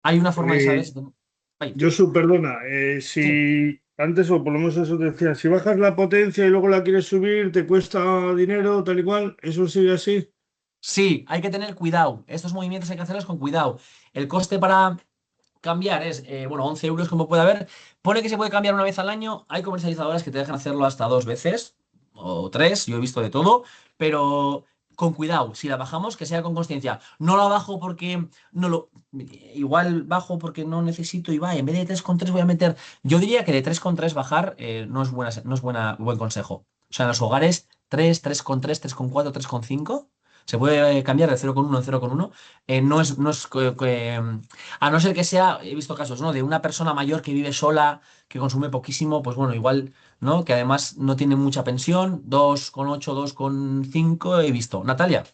Hay una forma de saber Eh, si Ay, Josu, perdona, sí. si antes, o por lo menos eso te decía, si bajas la potencia y luego la quieres subir, te cuesta dinero, tal y cual, ¿eso sigue así? Sí, hay que tener cuidado. Estos movimientos hay que hacerlos con cuidado. El coste para cambiar es, bueno, 11 euros como puede haber. Pone que se puede cambiar una vez al año. Hay comercializadoras que te dejan hacerlo hasta dos veces o tres. Yo he visto de todo, pero con cuidado. Si la bajamos, que sea con consciencia. No la bajo porque no lo. Igual bajo porque no necesito y va. En vez de 3,3 voy a meter. Yo diría que de 3,3 bajar no es buen consejo. O sea, en los hogares 3,3, 3,4, 3,5. Se puede cambiar de 0,1 a 0,1. A no ser que sea, he visto casos, ¿no? De una persona mayor que vive sola, que consume poquísimo, pues bueno, igual, ¿no? Que además no tiene mucha pensión, 2,8, 2,5 he visto. Natalia,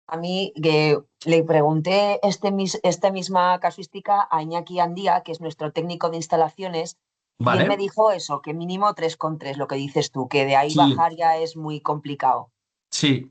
A mí que le pregunté esta misma casuística a Iñaki Andía, que es nuestro técnico de instalaciones, y él me vale, dijo eso, que mínimo 3,3, lo que dices tú, que de ahí sí, bajar ya es muy complicado. sí.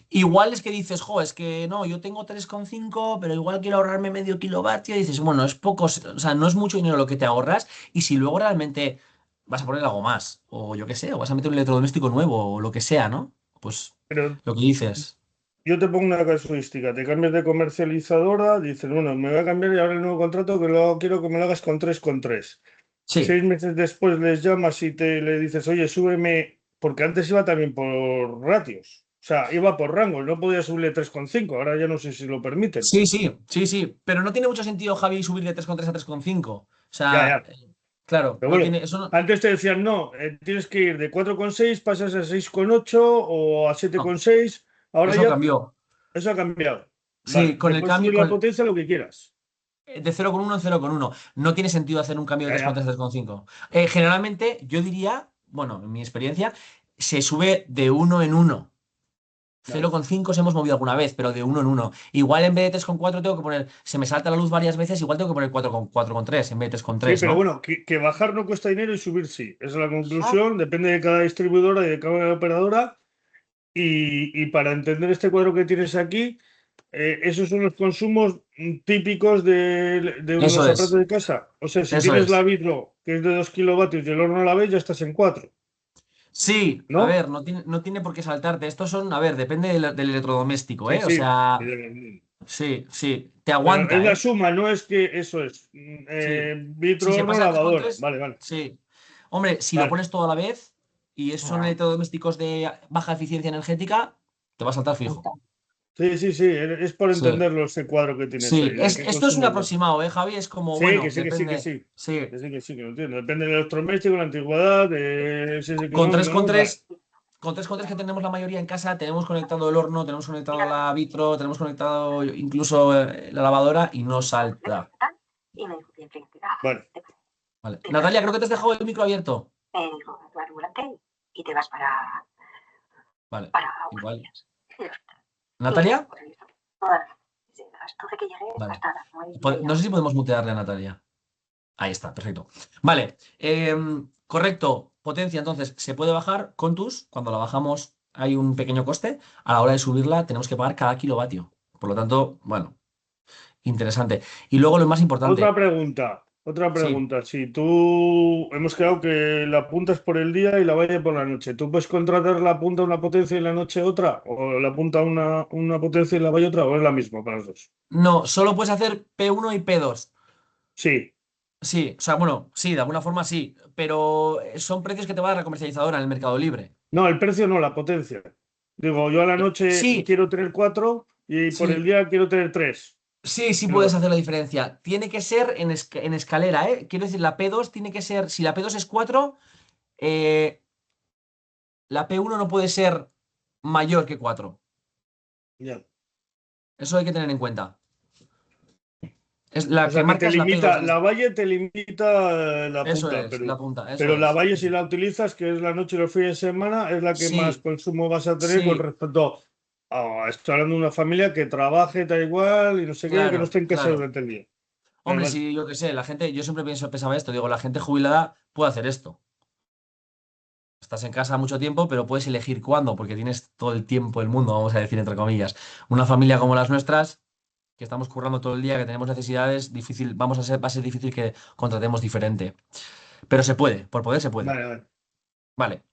Igual es que dices, jo, es que no, yo tengo 3,5 pero igual quiero ahorrarme medio kilovatio, y dices, bueno, es poco, o sea, no es mucho dinero lo que te ahorras, y si luego realmente vas a poner algo más, o yo qué sé, o vas a meter un electrodoméstico nuevo, o lo que sea, ¿no? Pues Pero lo que dices. yo te pongo una casuística, te cambias de comercializadora, dices, bueno, me voy a cambiar y ahora el nuevo contrato que lo quiero que me lo hagas con 3,3. Sí. 6 meses después les llamas y le dices, oye, súbeme, porque antes iba también por ratios, o sea, iba por rangos, no podía subirle 3,5, ahora ya no sé si lo permiten. Sí, sí, sí, sí, pero no tiene mucho sentido, Javi, subir de 3,3 a 3,5. O Ya, sea, ya. claro, Pero no bueno, tiene, eso no, antes te decían, no, tienes que ir de 4,6, pasas a 6,8 o a siete no, coma seis. Ahora eso ya cambió. eso ha cambiado. Sí, Vale, con le el puedes cambio, subir la potencia lo que quieras. de 0,1 en 0,1. No tiene sentido hacer un cambio de Ya, 3,3 ya. a 3,5. Generalmente, yo diría, bueno, en mi experiencia, se sube de uno en uno. Vale. 0,5 se hemos movido alguna vez, pero de uno en uno. Igual en vez de 3,4 tengo que poner, se me salta la luz varias veces, igual tengo que poner 4,3 en vez de tres coma Sí, tres, pero ¿no? bueno, que bajar no cuesta dinero y subir sí. Esa es la Ah, conclusión. Depende de cada distribuidora y de cada operadora. Y para entender este cuadro que tienes aquí, esos son los consumos típicos de Eso los aparatos es, de casa. O sea, si eso tienes la es. vidro, que es de 2 kilovatios y el horno a la vez, ya estás en 4, Sí, a ¿no? ver, no tiene por qué saltarte. Estos son, a ver, depende del electrodoméstico, Sí, ¿eh? O sí. sea, sí, sí, te Pero es aguanta, la ¿eh? suma, no es que eso es. Sí. Si Vitro, se horno, pasa a tres coma lavadora. tres, Vale, vale. sí. Hombre, si lo Vale. pones todo a la vez y esos son ya, electrodomésticos de baja eficiencia energética, te va a saltar fijo. está. Sí, sí, sí. Es por Sí, entenderlo ese cuadro que tienes sí. ahí, de qué Esto es un consumo es más. aproximado, ¿eh, Javi? Es como, Sí, que bueno, sí, que sí, que depende. sí. Sí. Que sí, que sí, que lo entiendo. Depende del electrodoméstico, la antigüedad, si es Con económico, ¿no? Vale. 3,3 con 3,3 que tenemos la mayoría en casa, tenemos conectado el horno, tenemos conectado la vitro, tenemos conectado incluso la lavadora y no salta. Y me dijo, bien, Vale. Vale. Natalia, creo que te has dejado el micro abierto. me dijo, Eduardo, volante y te vas para Vale, igual. Guardias. ¿Natalia? Después de que llegué Vale. hasta las 9:30. No sé si podemos mutearle a Natalia. Ahí está, perfecto. Vale, correcto. Potencia, entonces, se puede bajar con TUS. Cuando la bajamos hay un pequeño coste. A la hora de subirla tenemos que pagar cada kilovatio. Por lo tanto, bueno, interesante. Y luego lo más importante. Otra pregunta. Si tú hemos quedado que la punta es por el día y la valla por la noche, ¿tú puedes contratar la punta una potencia y la noche otra? ¿O la punta una potencia y la valla otra? ¿O es la misma para los dos? No, solo puedes hacer P1 y P2. Sí. Sí, o sea, bueno, sí, de alguna forma sí, pero son precios que te va a dar la comercializadora en el Mercado Libre. No, el precio no, la potencia. Digo, yo a la noche Sí, quiero tener 4 y por el sí, día quiero tener 3. sí puedes hacer la diferencia. Tiene que ser en escalera, ¿eh? Quiero decir, la P2 tiene que ser, si la P2 es 4, la P1 no puede ser mayor que 4. Ya. Eso hay que tener en cuenta. Es la O que sea, que marca te es la limita, P2. la valla te limita la Eso punta, es, la punta, eso pero la es, valla sí, si sí. la utilizas, que es la noche y los fines de semana, es la que más Sí, consumo vas a tener con sí, respecto a estoy hablando de una familia que trabaje tal igual y no sé qué, que no claro, esté en casa claro. durante el día. Vale, Hombre, vale. si yo qué sé, la gente, yo siempre pensaba esto, digo, la gente jubilada puede hacer esto. Estás en casa mucho tiempo, pero puedes elegir cuándo, porque tienes todo el tiempo del mundo, vamos a decir entre comillas. Una familia como las nuestras, que estamos currando todo el día, que tenemos necesidades, difícil, va a ser difícil que contratemos diferente. Pero se puede, por poder se puede. Vale, vale.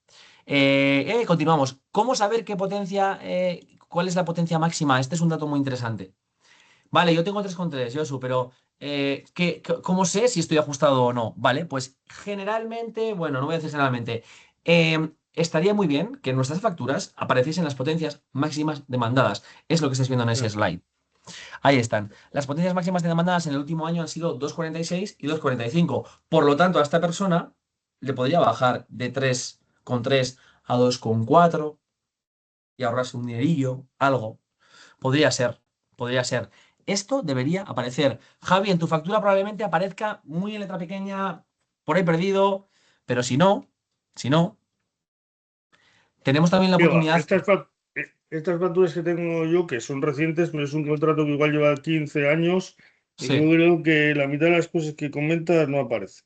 Vale. Continuamos. ¿Cómo saber qué potencia, cuál es la potencia máxima? Este es un dato muy interesante. Vale, yo tengo 3,3, Josu, pero ¿cómo sé si estoy ajustado o no? Vale, pues generalmente, bueno, no voy a decir generalmente, estaría muy bien que en nuestras facturas apareciesen las potencias máximas demandadas. Es lo que estáis viendo en ese slide. Ahí están. Las potencias máximas demandadas en el último año han sido 2,46 y 2,45. Por lo tanto, a esta persona le podría bajar de 3,3 a 2,4 y ahorrarse un dinerillo, algo. Podría ser, podría ser. Esto debería aparecer. Javi, en tu factura probablemente aparezca muy en letra pequeña, por ahí perdido, pero si no, tenemos también la Digo, oportunidad. estas facturas que tengo yo, que son recientes, pero es un contrato que igual lleva 15 años, y yo Sí, creo que la mitad de las cosas que comentas no aparece.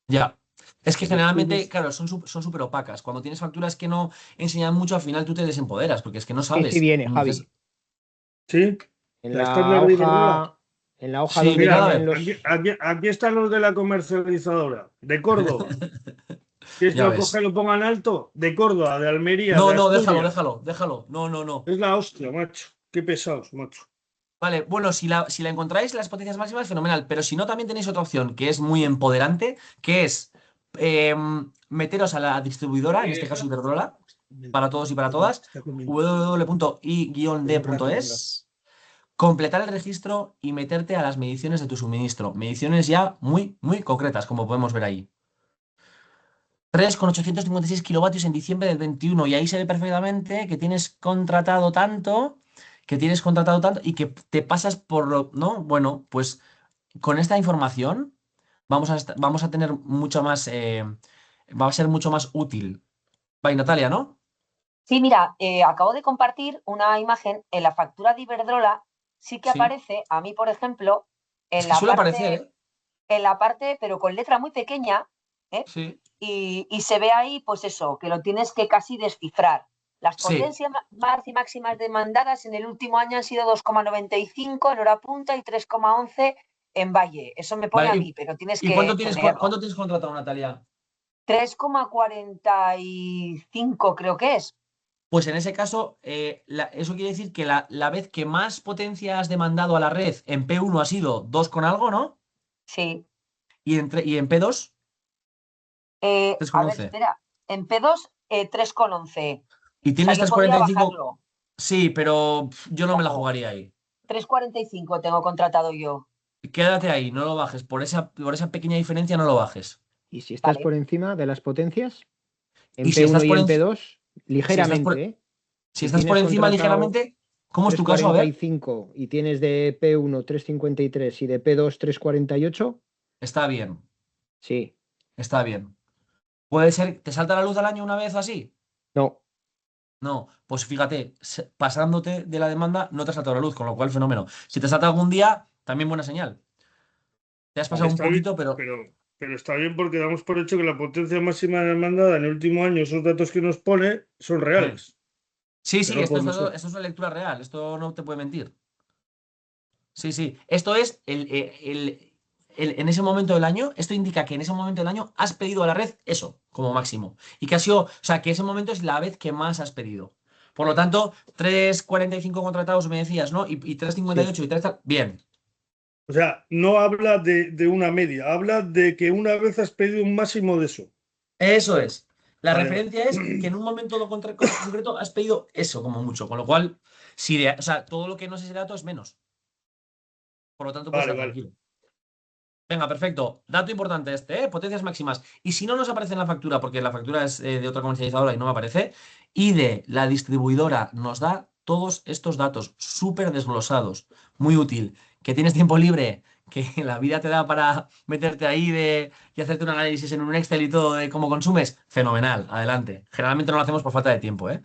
ya. Es que generalmente, Después, claro, son súper opacas. Cuando tienes facturas que no enseñan mucho, al final tú te desempoderas, porque es que no Sí, sí sabes. viene, Entonces, Javi. ¿sí? En La la estándar de Iberdrola. hoja, en la hoja sí, donde mira, a Mira, vienen ver. los. aquí están los de la comercializadora, de Córdoba. ¿Quieres que Ya lo coja ves. y lo pongan alto? De Córdoba, de Almería, No, de no, déjalo, Asturias. déjalo, déjalo. No, no, no. Es la hostia, macho. Qué pesados, macho. Vale, bueno, si la encontráis las potencias máximas, fenomenal. Pero si no, también tenéis otra opción que es muy empoderante, que es meteros a la distribuidora, en este caso Iberdrola, para todos y para todas, www.i-d.es, completar el registro y meterte a las mediciones de tu suministro. Mediciones ya muy, muy concretas, como podemos ver ahí. 3,856 kilovatios en diciembre del 21 y ahí se ve perfectamente que tienes contratado tanto, y que te pasas por lo, ¿no? Bueno, pues con esta información vamos a tener mucho más, va a ser mucho más útil. Vale, Natalia, ¿no? Sí, mira, acabo de compartir una imagen en la factura de Iberdrola, sí que Sí. aparece, a mí, por ejemplo, Es en que la suele aparecer, parte, ¿eh? en la parte, pero con letra muy pequeña, ¿eh? Sí. Y se ve ahí, pues eso, que lo tienes que casi descifrar. Las Sí. potencias más y máximas demandadas en el último año han sido 2,95 en hora punta y 3,11 en valle. Eso me pone Vale, a mí, pero tienes ¿y cuánto que tienes, leerlo. cuánto tienes contratado, Natalia? 3,45 creo que es. Pues en ese caso, eso quiere decir que la vez que más potencia has demandado a la red en P1 ha sido 2 con algo, ¿no? Sí. Y en P2, 3 con A ver, 11. espera. En P2, 3,11. Y O sea, tienes yo podría 3,45. bajarlo. Sí, pero yo no me la Ojo, jugaría ahí. 3,45 tengo contratado yo. Quédate ahí, no lo bajes. Por esa pequeña diferencia no lo bajes. Y si estás Vale. por encima de las potencias, en Y si P1 estás y por en encima. P2, ligeramente, ¿eh? Si estás por encima ligeramente, ¿cómo es tu caso? A ver. 3,45 y tienes de P1 3,53 y de P2 3,48, Está bien, sí. está bien. ¿Puede ser, te salta la luz al año una vez o así? No, No, pues fíjate, pasándote de la demanda no te ha saltado la luz, con lo cual fenómeno. Si te salta algún día, también buena señal. Te has pasado un Está bien, poquito, pero pero está bien porque damos por hecho que la potencia máxima demandada en el último año, esos datos que nos pone, son reales. sí, Que sí, no esto podemos ser. es una lectura real, esto no te puede mentir. Sí, sí, esto es en ese momento del año, esto indica que en ese momento del año has pedido a la red eso, como máximo. Y que ha sido, o sea, que ese momento es la vez que más has pedido. Por lo tanto, 3,45 contratados me decías, ¿no? Y 3,58 y 3 bien. O sea, no habla de una media, habla de que una vez has pedido un máximo de eso. Eso es. La Vale, vale. referencia es que en un momento concreto has pedido eso como mucho, con lo cual, si o sea, todo lo que no es ese dato es menos. Por lo tanto, puedes Vale, estar vale. tranquilo. Venga, perfecto. Dato importante este, ¿eh? Potencias máximas. Y si no nos aparece en la factura, porque la factura es de otra comercializadora y no me aparece, y de la distribuidora nos da todos estos datos súper desglosados. Muy útil. Que tienes tiempo libre, que la vida te da para meterte ahí y hacerte un análisis en un Excel y todo de cómo consumes. Fenomenal, adelante. Generalmente no lo hacemos por falta de tiempo, ¿eh?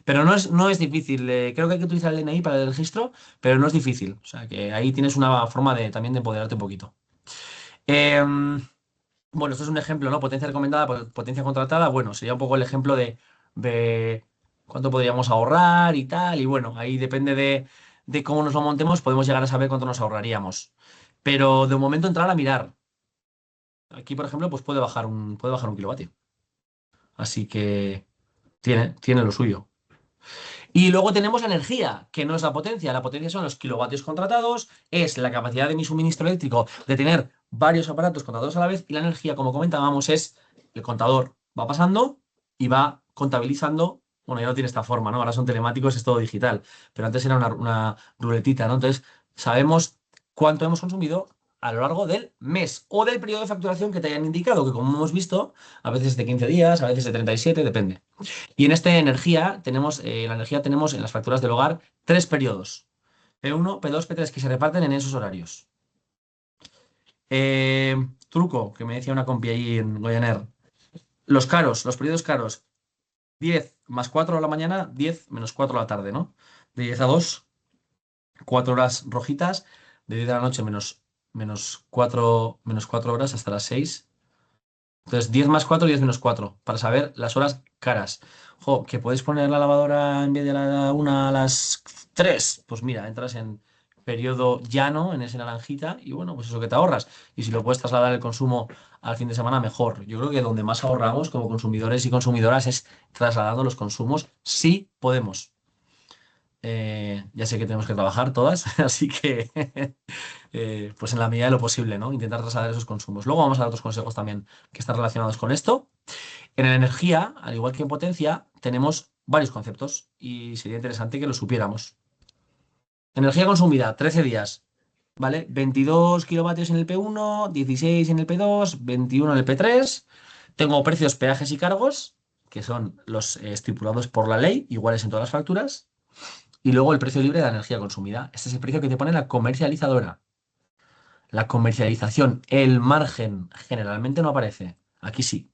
Pero no es difícil. Creo que hay que utilizar el DNI para el registro, pero no es difícil. O sea que ahí tienes una forma también de empoderarte un poquito. Bueno, esto es un ejemplo, ¿no? Potencia recomendada, potencia contratada. Bueno, sería un poco el ejemplo de cuánto podríamos ahorrar y tal. Y bueno, ahí depende de cómo nos lo montemos, podemos llegar a saber cuánto nos ahorraríamos. Pero de momento entrar a mirar. Aquí, por ejemplo, pues puede bajar un kilovatio. Así que tiene lo suyo. Y luego tenemos la energía, que no es la potencia. La potencia son los kilovatios contratados, es la capacidad de mi suministro eléctrico de tener varios aparatos contados a la vez y la energía, como comentábamos, es el contador va pasando y va contabilizando. Bueno, ya no tiene esta forma, ¿no? Ahora son telemáticos, es todo digital, pero antes era una ruletita, ¿no? Entonces, sabemos cuánto hemos consumido a lo largo del mes o del periodo de facturación que te hayan indicado, que como hemos visto, a veces de 15 días, a veces de 37, depende. Y en esta energía la energía tenemos en las facturas del hogar tres periodos. P1, P2, P3, que se reparten en esos horarios. Truco, que me decía una compi ahí en Goyaner. Los periodos caros, 10 más 4 a la mañana, 10 menos 4 a la tarde, ¿no? De 10 a 2, 4 horas rojitas, de 10 de la noche menos 4 horas hasta las 6. Entonces, 10 más 4, 10 menos 4, para saber las horas caras. Jo, que puedes poner la lavadora en vez de la 1 a las 3. Pues mira, entras en periodo llano, en ese naranjita, y bueno, pues eso que te ahorras. Y si lo puedes trasladar el consumo al fin de semana, mejor. Yo creo que donde más ahorramos como consumidores y consumidoras es trasladando los consumos, si podemos. Ya sé que tenemos que trabajar todas, así que pues en la medida de lo posible, ¿no? Intentar trasladar esos consumos. Luego vamos a dar otros consejos también que están relacionados con esto. En la energía, al igual que en potencia, tenemos varios conceptos y sería interesante que lo supiéramos. Energía consumida, 13 días, ¿vale? 22 kilovatios en el P1, 16 en el P2, 21 en el P3. Tengo precios, peajes y cargos, que son los estipulados por la ley, iguales en todas las facturas. Y luego el precio libre de la energía consumida. Este es el precio que te pone la comercializadora. La comercialización, el margen, generalmente no aparece. Aquí sí.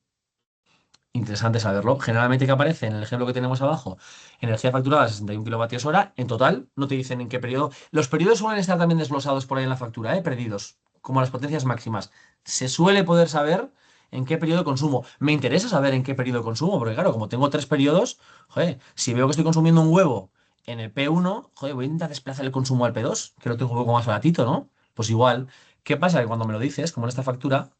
Interesante saberlo. Generalmente, ¿qué aparece? En el ejemplo que tenemos abajo, energía facturada 61 kilovatios hora. En total, no te dicen en qué periodo. Los periodos suelen estar también desglosados por ahí en la factura, perdidos, como las potencias máximas. Se suele poder saber en qué periodo de consumo. Me interesa saber en qué periodo de consumo, porque claro, como tengo tres periodos, joder, si veo que estoy consumiendo un huevo en el P1, joder, voy a intentar desplazar el consumo al P2, que lo tengo un poco más baratito, ¿no? Pues igual. ¿Qué pasa? Que cuando me lo dices, como en esta factura,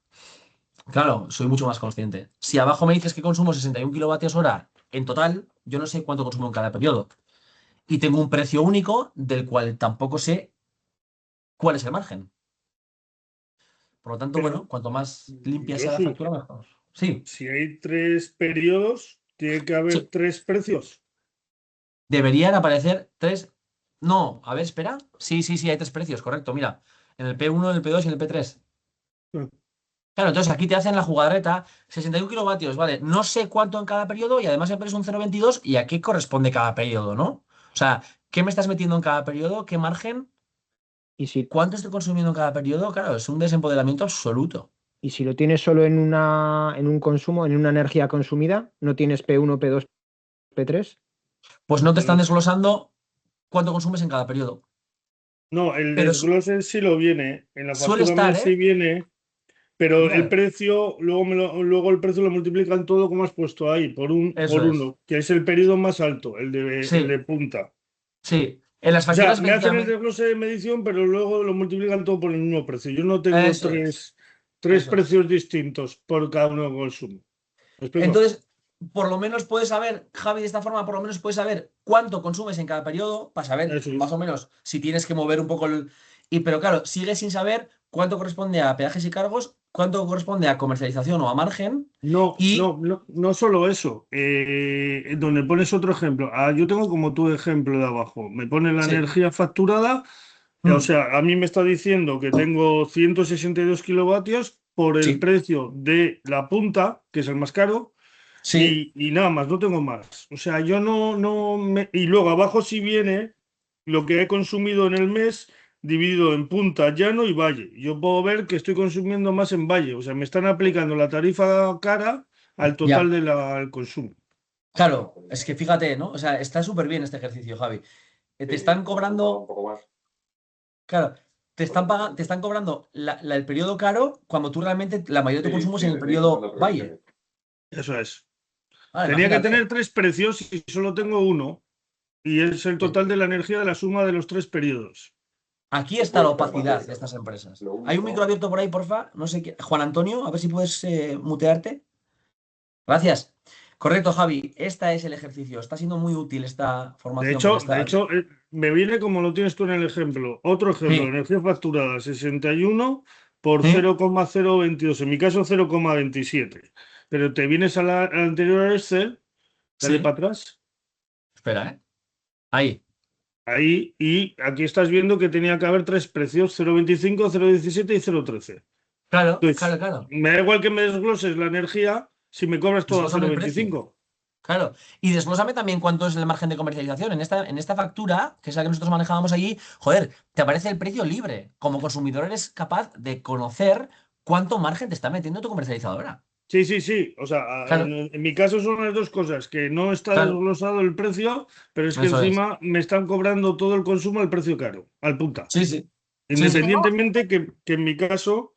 claro, soy mucho más consciente. Si abajo me dices que consumo 61 kilovatios hora en total, yo no sé cuánto consumo en cada periodo. Y tengo un precio único del cual tampoco sé cuál es el margen. Por lo tanto, Pero, bueno, cuanto más limpia sea la Josu, factura, mejor. Sí, si hay tres periodos, tiene que haber sí. tres precios. Deberían aparecer tres. No, a ver, espera. Sí, sí, sí, hay tres precios, correcto. Mira, en el P1, en el P2 y en el P3. Ah, Claro, entonces aquí te hacen la jugarreta, 61 kilovatios, vale, no sé cuánto en cada periodo y además siempre es un 0,22 y a qué corresponde cada periodo, ¿no? O sea, ¿qué me estás metiendo en cada periodo? ¿Qué margen? Y si, ¿Cuánto estoy consumiendo en cada periodo? Claro, es un desempoderamiento absoluto. y si lo tienes solo en un consumo, en una energía consumida, no tienes P1, P2, P3. Pues no te están No, desglosando cuánto consumes en cada periodo. no, el Pero desglose sí lo viene, en la suele factura estar, mes sí ¿eh? viene, pero el Ya, precio, luego el precio lo multiplican todo como has puesto ahí, por eso es. uno, que es el periodo más alto, el de Sí, punta. sí. En las O sea, facturas, me hacen el efectivamente. desglose de medición, pero luego lo multiplican todo por el mismo precio. Yo no tengo Eso es. tres Eso es. precios distintos por cada uno de consumo. ¿Me explico? Entonces, por lo menos puedes saber, Javi, de esta forma, por lo menos puedes saber cuánto consumes en cada periodo para saber Eso más es. o menos si tienes que mover un poco el. Pero claro, sigues sin saber cuánto corresponde a peajes y cargos, cuánto corresponde a comercialización o a margen. No, Y. no, no, no solo eso. Donde pones otro ejemplo. Yo tengo como tu ejemplo de abajo. Me pone la Sí. energía facturada. O Mm, sea, a mí me está diciendo que tengo 162 kilovatios por el sí. precio de la punta, que es el más caro, Sí. y nada más, no tengo más. O sea, yo y luego abajo sí viene lo que he consumido en el mes dividido en punta, llano y valle. Yo puedo ver que estoy consumiendo más en valle. O sea, me están aplicando la tarifa cara al total Ya. del consumo. Claro, es que fíjate, ¿no? O sea, está súper bien este ejercicio, Javi. Te están cobrando. Claro, te están cobrando el periodo caro cuando tú realmente la mayoría de tu consumo es en el periodo valle. Eso es. Ahora, Tenía que imagínate. tener tres precios y solo tengo uno. Y es el Pues, total de la energía de la suma de los tres periodos. aquí está la opacidad de estas empresas. Hay un micro abierto por ahí, porfa. No sé qué. Juan Antonio, a ver si puedes mutearte. Gracias. Correcto, Javi. Este es el ejercicio. Está siendo muy útil esta De formación porque hecho, de está. hecho, me viene como lo tienes tú en el ejemplo. Otro ejemplo, Sí. energía facturada 61 por ¿Sí? 0,022, en mi caso 0,27. Pero te vienes al anterior Excel, dale Sí. para atrás, Espera, ¿eh? Ahí. ahí, y aquí estás viendo que tenía que haber tres precios, 0,25, 0,17 y 0,13. Claro, claro, Entonces, claro. me da igual que me desgloses la energía si me cobras todo a Desglósame el precio. 0,25. Claro. Y desglósame también cuánto es el margen de comercialización. En esta factura, que es la que nosotros manejábamos allí, joder, te aparece el precio libre. Como consumidor eres capaz de conocer cuánto margen te está metiendo tu comercializadora. Sí, sí, sí. O sea, en, Claro, en mi caso son las dos cosas, que no está claro. desglosado el precio, pero es que Eso es. encima me están cobrando todo el consumo al precio caro, al punta. Sí, sí. Sí, Yo sí. tengo, Independientemente que en mi caso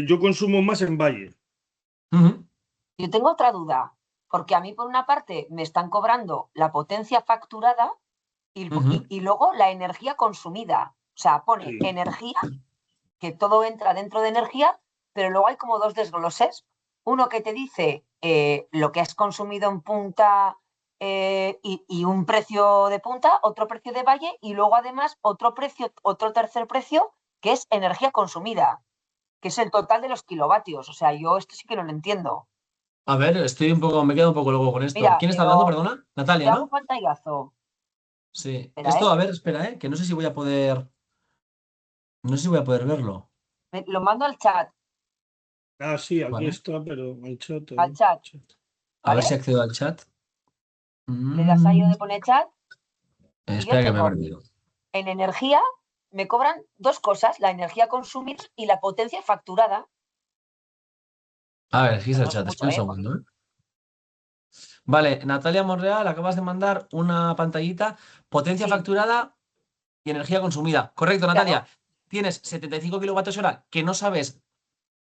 yo consumo más en valle. Ujú, yo tengo otra duda, porque a mí por una parte me están cobrando la potencia facturada ujú. y luego la energía consumida. O sea, pone Sí. energía, que todo entra dentro de energía, pero luego hay como dos desgloses. Uno que te dice lo que has consumido en punta y un precio de punta, otro precio de valle y luego además otro precio, otro tercer precio que es energía consumida, que es el total de los kilovatios. O sea, yo esto sí que no lo entiendo. A ver, me quedo un poco luego con esto. Mira, ¿Quién está hablando, perdona? te Natalia, hago un ¿no? pantallazo. Sí. Espera, Esto, a ver, espera, que no sé si voy a poder. No sé si voy a poder verlo. Lo mando al chat, Sí, aquí ¿Vale? está, pero el chat, al chat, A ver ¿vale? si accedo al chat. Le das ahí Mm, donde pone chat y yo espera que me he tengo perdido. en energía, me cobran dos cosas, la energía consumida y la potencia facturada. A ver, aquí está el No sé chat. mucho, Espera un segundo, ¿eh? Vale, Natalia Monreal, acabas de mandar una pantallita. Potencia Sí, facturada y energía consumida. Correcto, claro, Natalia. Tienes 75 kilovatios hora que no sabes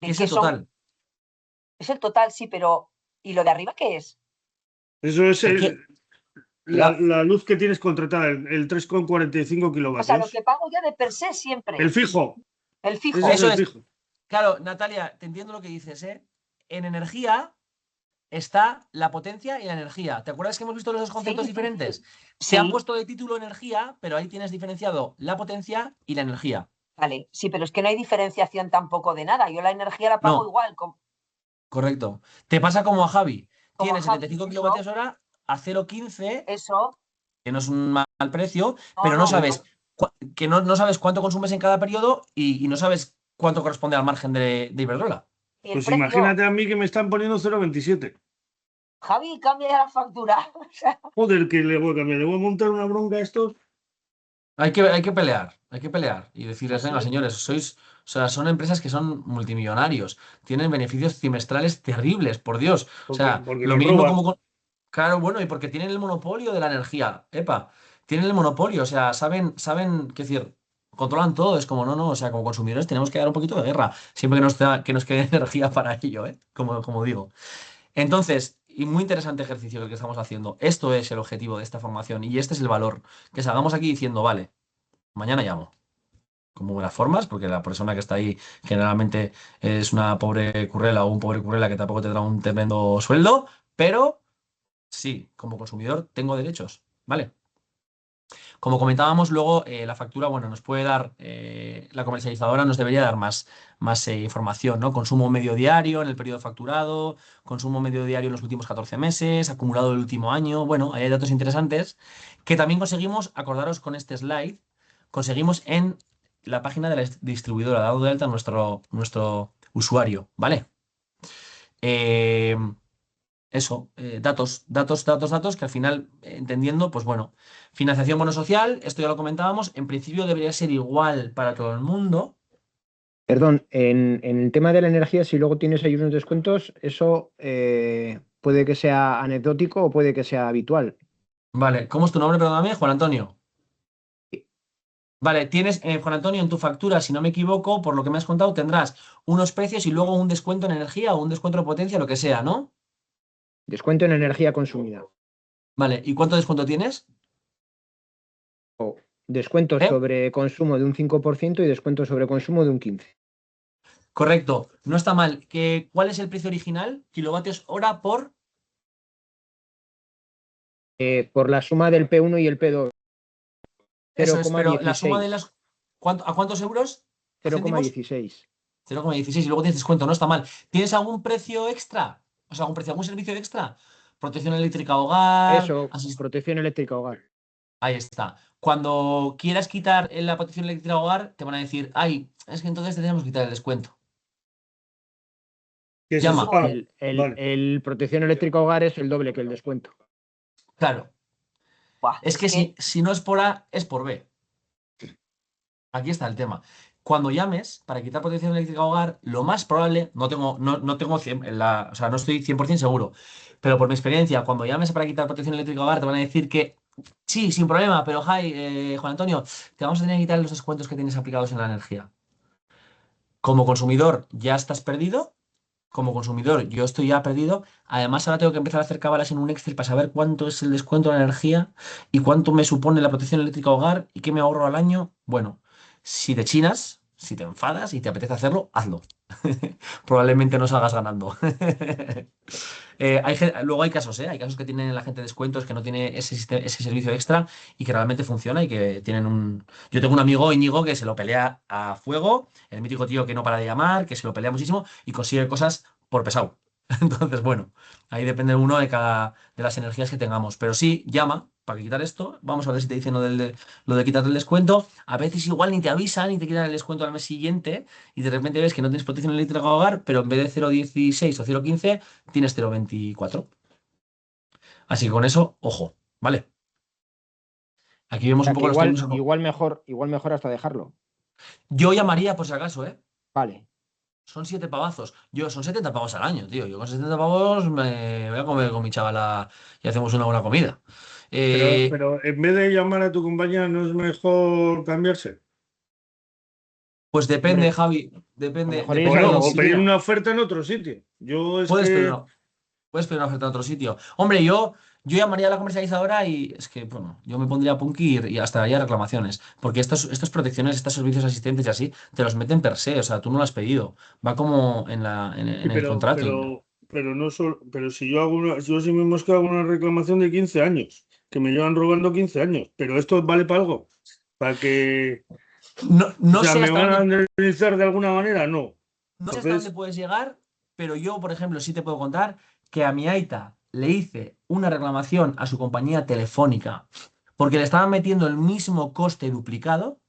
qué ¿de es qué el son? total. Es el total, sí, pero ¿y lo de arriba qué es? Eso es ¿El qué? la luz que tienes contratada, el 3,45 O sea, lo que kilovatios. pago yo de per se El siempre, fijo, el ese es fijo. Eso el es. fijo. Claro, Natalia, te entiendo lo que dices, ¿eh? En energía está la potencia y la energía. ¿Te acuerdas que hemos visto los dos Sí, conceptos diferentes? Te han sí, puesto de título energía, pero ahí tienes diferenciado la potencia y la energía. vale, sí, pero es que no hay diferenciación tampoco de nada. Yo la energía la pago No, igual, correcto. Te pasa como a Javi. como a Tienes Javi. 75 kilovatios hora a 0,15, Eso, que no es un mal precio, no, pero no no, sabes que no sabes cuánto consumes en cada periodo y no sabes cuánto corresponde al margen de Iberdrola. Y el Pues precio, imagínate a mí que me están poniendo 0,27. Javi, cambia ya la factura. O sea, Joder, que le voy a cambiar. Le voy a montar una bronca a estos. Hay que pelear y decirles, venga, señores, o sea, son empresas que son multimillonarios, tienen beneficios trimestrales terribles, por Dios. O sea, Porque lo nos mínimo roban. como... Claro, bueno, y porque tienen el monopolio de la energía, epa, tienen el monopolio, o sea, qué decir, controlan todo, es como, no, o sea, como consumidores tenemos que dar un poquito de guerra, siempre que nos quede energía para ello, ¿eh? Como digo. Entonces, y muy interesante ejercicio el que estamos haciendo. Esto es el objetivo de esta formación y este es el valor. Que salgamos aquí diciendo, vale, mañana llamo. Con muy buenas formas, porque la persona que está ahí generalmente es una pobre currela o un pobre currela que tampoco tendrá un tremendo sueldo, pero sí, como consumidor tengo derechos, ¿vale? Como comentábamos, luego la factura, bueno, nos puede dar, la comercializadora nos debería dar más información, ¿no? Consumo medio diario en el periodo facturado, consumo medio diario en los últimos 14 meses, acumulado el último año. Bueno, ahí hay datos interesantes que también conseguimos, acordaros con este slide, conseguimos en la página de la distribuidora, dado de alta nuestro usuario, ¿vale? Eh, datos, que al final, entendiendo, pues bueno, financiación bono social, esto ya lo comentábamos, en principio debería ser igual para todo el mundo. Perdón, en el tema de la energía, si luego tienes ahí unos descuentos, eso puede que sea anecdótico o puede que sea habitual. Vale, ¿cómo es tu nombre? Perdóname, Juan Antonio. Vale, tienes, Juan Antonio, en tu factura, si no me equivoco, por lo que me has contado, tendrás unos precios y luego un descuento en energía o un descuento de potencia, lo que sea, ¿no? Descuento en energía consumida. Vale, ¿y cuánto descuento tienes? O descuento ¿Eh? sobre consumo de un 5% y descuento sobre consumo de un 15%. Correcto, no está mal. ¿Cuál es el precio original? Kilovatios hora por... Por la suma del P1 y el P2, Eso es, pero la suma de 0,16. las... ¿A cuántos euros? ¿A céntimos? 0,16. 0,16 y luego tienes descuento, no está mal. ¿Tienes algún precio extra? O sea, algún servicio extra? Protección eléctrica hogar, Eso, protección eléctrica hogar. ahí está. Cuando quieras quitar la protección eléctrica hogar, te van a decir, ay, es que entonces te tenemos que quitar el descuento. ¿Qué es eso? Llama. Ah, vale. El protección eléctrica hogar es el doble que el descuento. Claro. buah, Es que si no es por A, es por B. Aquí está el tema. Cuando llames para quitar protección eléctrica hogar, lo más probable, no tengo 100 o sea, no estoy 100% seguro, pero por mi experiencia, cuando llames para quitar protección eléctrica hogar, te van a decir que sí, sin problema, pero Juan Antonio, te vamos a tener que quitar los descuentos que tienes aplicados en la energía. Como consumidor, ya estás perdido. Como consumidor, yo estoy ya perdido. Además, ahora tengo que empezar a hacer cábalas en un Excel para saber cuánto es el descuento de la energía y cuánto me supone la protección eléctrica hogar y qué me ahorro al año. Bueno, si te chinas, si te enfadas y te apetece hacerlo, hazlo. Probablemente no salgas ganando. Luego hay casos, ¿eh? Hay casos que tienen la gente descuentos que no tiene ese servicio extra y que realmente funciona y que tienen un... Yo tengo un amigo, Íñigo, que se lo pelea a fuego, el mítico tío que no para de llamar, que se lo pelea muchísimo y consigue cosas por pesado. Entonces, bueno, ahí depende uno de las energías que tengamos. Pero sí, llama para quitar esto. Vamos a ver si te dicen lo de quitar el descuento. A veces igual ni te avisan y te quitan el descuento al mes siguiente y de repente ves que no tienes protección eléctrica hogar, pero en vez de 0,16 o 0,15 tienes 0,24. Así que con eso, ojo, ¿vale? Aquí O vemos un sea que poco los términos. igual mejor hasta dejarlo. Yo llamaría por si acaso, ¿eh? Vale. Son 7 pavazos. Son 70 pavos al año, tío. Yo con 70 pavos me voy a comer con mi chavala y hacemos una buena comida. Eh, Pero en vez de llamar a tu compañía, ¿no es mejor cambiarse? pues depende, Hombre, Javi. lo Depende, mejor es Bueno, depende. o Si pedir mira, una oferta en otro sitio. Yo es puedes pedir que, una, puedes pedir una oferta en otro sitio. Hombre, yo llamaría a la comercializadora y es que, bueno, yo me pondría a punky y hasta haría reclamaciones. Porque estas protecciones, estos servicios asistentes y así, te los meten per se. O sea, tú no lo has pedido. Va como sí, en el contrato. pero no solo, pero si yo yo sí mismo es que hago una reclamación de 15 años, que me llevan robando 15 años, pero esto vale para algo, para que, No, o no sea, sé ¿me hasta van a dónde indemnizar de alguna manera? No. No sé hasta dónde Entonces, puedes llegar, pero yo, por ejemplo, sí te puedo contar que a mi Aita le hice una reclamación a su compañía telefónica porque le estaban metiendo el mismo coste duplicado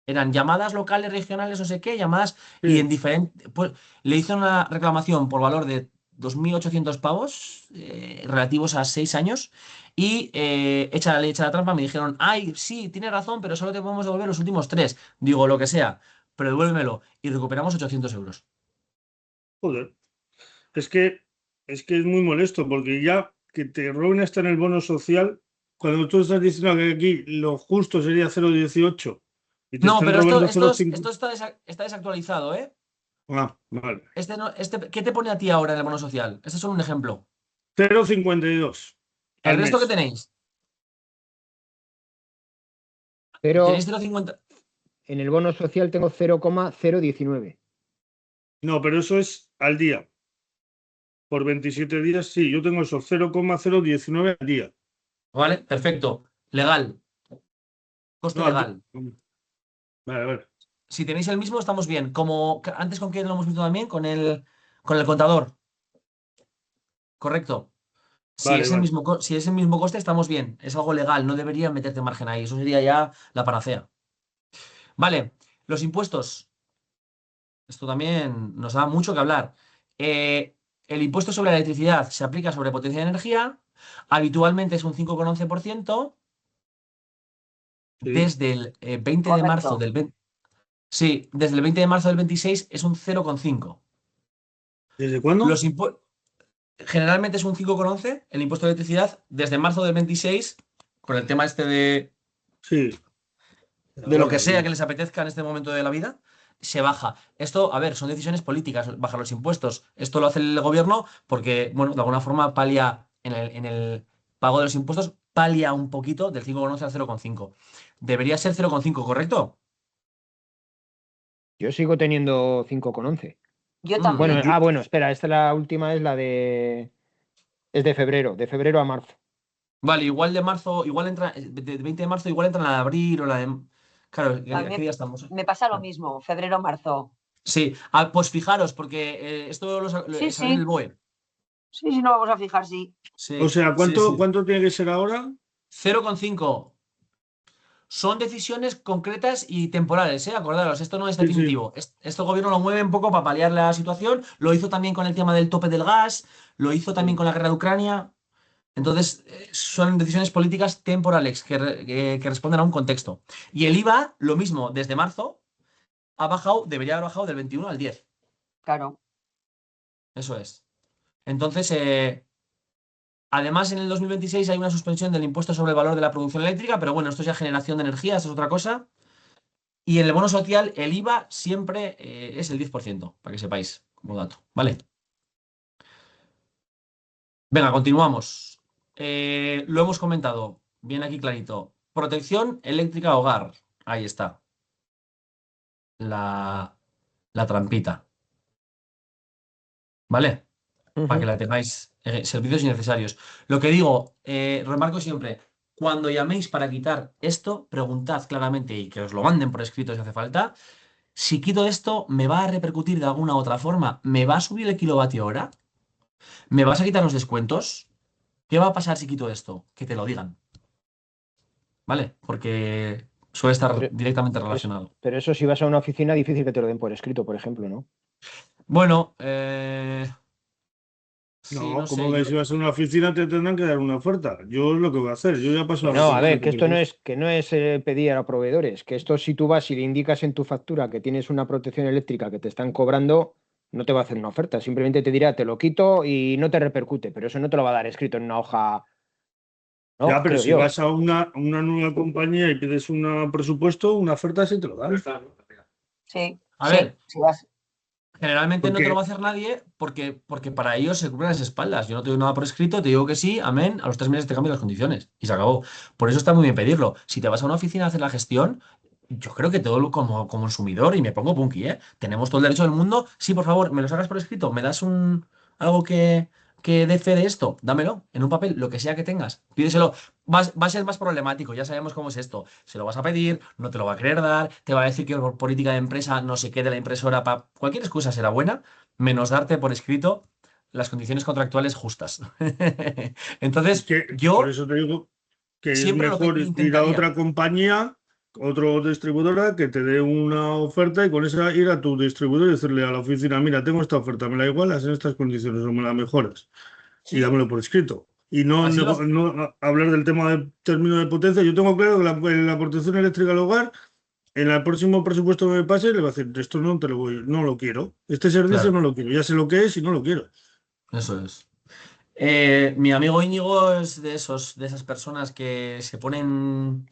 eran llamadas locales, regionales, no sé qué, llamadas, y Sí. en diferente, pues le hizo una reclamación por valor de 2.800 pavos relativos a 6 años y echa la ley, echa la trampa, me dijeron, ay, sí, tienes razón, pero solo te podemos devolver los últimos 3. Digo, lo que sea, pero devuélvemelo y recuperamos 800 euros. Joder. Es que, es que es muy molesto porque ya que te roben hasta en el bono social, cuando tú estás diciendo que aquí lo justo sería 0,18 y te No, están pero esto, robando esto, 0,5. está desactualizado, ¿eh? Ah, vale. ¿Qué te pone a ti ahora en el bono social? Este es solo un ejemplo. 0,52 ¿El al resto qué mes. tenéis? ¿Tenéis Pero 0,50? en el bono social tengo 0,019. No, pero eso es al día. Por 27 días, sí, yo tengo eso, 0,019 al día. Vale, perfecto. Legal. Coste No, al día. legal. Vale, vale. Si tenéis el mismo, estamos bien. Como antes con quién lo hemos visto también, con el contador. Correcto. Si Vale, es el vale. mismo, si es el mismo coste, estamos bien. Es algo legal, no debería meterte margen ahí. Eso sería ya la panacea. Vale, los impuestos. Esto también nos da mucho que hablar. El impuesto sobre la electricidad se aplica sobre potencia de energía. Habitualmente es un 5,11%. Sí. Desde el 20 de marzo Correcto. del 20. Sí, desde el 20 de marzo del 26 es un 0,5. ¿Desde cuándo? Los impuestos. Generalmente es un 5,11 el impuesto de electricidad. Desde marzo del 26, con el tema este Sí. de lo que Ahora, sea bien. que les apetezca en este momento de la vida, se baja. Esto, a ver, son decisiones políticas, bajar los impuestos. Esto lo hace el gobierno porque, bueno, de alguna forma palia en el pago de los impuestos, palia un poquito del 5,11 al 0,5. Debería ser 0,5, ¿correcto? Yo sigo teniendo 5,11. Yo Mm. Bueno, también. bueno, espera, esta la última es la de... Es de febrero a marzo. Vale, igual de marzo, igual entra, de 20 de marzo, igual entra la de abril o la de. Claro, A mí ¿qué día estamos? me pasa lo Claro. mismo, febrero-marzo. Sí, pues fijaros, porque esto Sí, salió en el sí, BOE. sí, sí, no vamos a fijar, sí. O Sí, sea, sí, ¿cuánto, sí. cuánto tiene que ser ahora? 0,5. Son decisiones concretas y temporales, ¿eh? Acordaros, esto no es Sí, sí. definitivo. Esto el gobierno lo mueve un poco para paliar la situación. Lo hizo también con el tema del tope del gas, lo hizo también con la guerra de Ucrania. Entonces, son decisiones políticas temporales que responden a un contexto. Y el IVA, lo mismo, desde marzo ha bajado, debería haber bajado del 21 al 10. Claro. Eso es. Entonces, además, en el 2026 hay una suspensión del impuesto sobre el valor de la producción eléctrica, pero bueno, esto es ya generación de energía, esto es otra cosa. Y en el bono social, el IVA siempre es el 10%, para que sepáis, como dato. ¿Vale? Venga, continuamos. Lo hemos comentado, bien aquí clarito. Protección eléctrica hogar. Ahí está, la, la trampita. ¿Vale? Para que Ujú. la tengáis. Servicios innecesarios. Lo que digo, remarco siempre, cuando llaméis para quitar esto, preguntad claramente y que os lo manden por escrito si hace falta. Si quito esto, ¿me va a repercutir de alguna otra forma? ¿Me va a subir el kilovatio hora? ¿Me vas a quitar los descuentos? ¿Qué va a pasar si quito esto? Que te lo digan, ¿vale? Porque suele estar Pero, directamente es- relacionado. pero eso si vas a una oficina, difícil que te lo den por escrito, por ejemplo, ¿no? Bueno, sí, No, no como sé, que si vas a una oficina te tendrán que dar una oferta. Yo es lo que voy a hacer. Yo ya paso no a No, a sé. ver, reclamar. que esto no es pedir a proveedores, que esto si tú vas y le indicas en tu factura que tienes una protección eléctrica que te están cobrando, no te va a hacer una oferta, simplemente te dirá, te lo quito y no te repercute, pero eso no te lo va a dar escrito en una hoja, Ya, ¿no? pero Creo si yo. vas a una nueva compañía y pides un presupuesto, una oferta sí te lo dan. Sí, A sí, ver, sí vas. generalmente no te lo va Porque a hacer nadie porque para ellos se cubren las espaldas. Yo no te doy nada por escrito, te digo que sí, amén, a los 3 meses te cambio las condiciones y se acabó. Por eso está muy bien pedirlo. Si te vas a una oficina a hacer la gestión, yo creo que todo como consumidor, y me pongo punky, ¿eh? Tenemos todo el derecho del mundo. Sí, por favor, me lo sacas por escrito, me das algo que dé fe de esto, dámelo en un papel, lo que sea que tengas, pídeselo. Va a ser más problemático, ya sabemos cómo es esto. Se lo vas a pedir, no te lo va a querer dar, te va a decir que por política de empresa no se quede la impresora para. Cualquier excusa será buena, menos darte por escrito las condiciones contractuales justas. es Entonces, que por yo eso te digo que es siempre lo que mejor ir a intentaría. otra compañía otro distribuidora que te dé una oferta y con esa ir a tu distribuidor y decirle a la oficina, mira, tengo esta oferta, me la igualas en estas condiciones o me la mejoras y Sí, dámelo por escrito. Y no, así hablar del tema de término de potencia. Yo tengo claro que la aportación eléctrica al hogar, en el próximo presupuesto que me pase, le va a decir, esto no te lo voy, no lo quiero. Este servicio claro, no lo quiero. Ya sé lo que es y no lo quiero. eso es. Mi amigo Íñigo es de esas personas que se ponen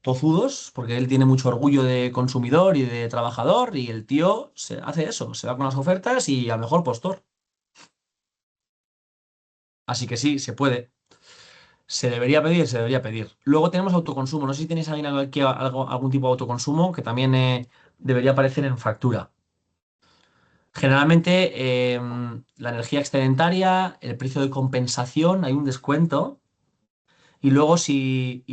tozudos, porque él tiene mucho orgullo de consumidor y de trabajador, y el tío se hace eso, se va con las ofertas y al mejor postor. Así que sí, se puede. Se debería pedir, se debería pedir. Luego tenemos autoconsumo. No sé si tenéis aquí algún tipo de autoconsumo que también debería aparecer en factura. Generalmente, la energía excedentaria, el precio de compensación, hay un descuento. Y luego si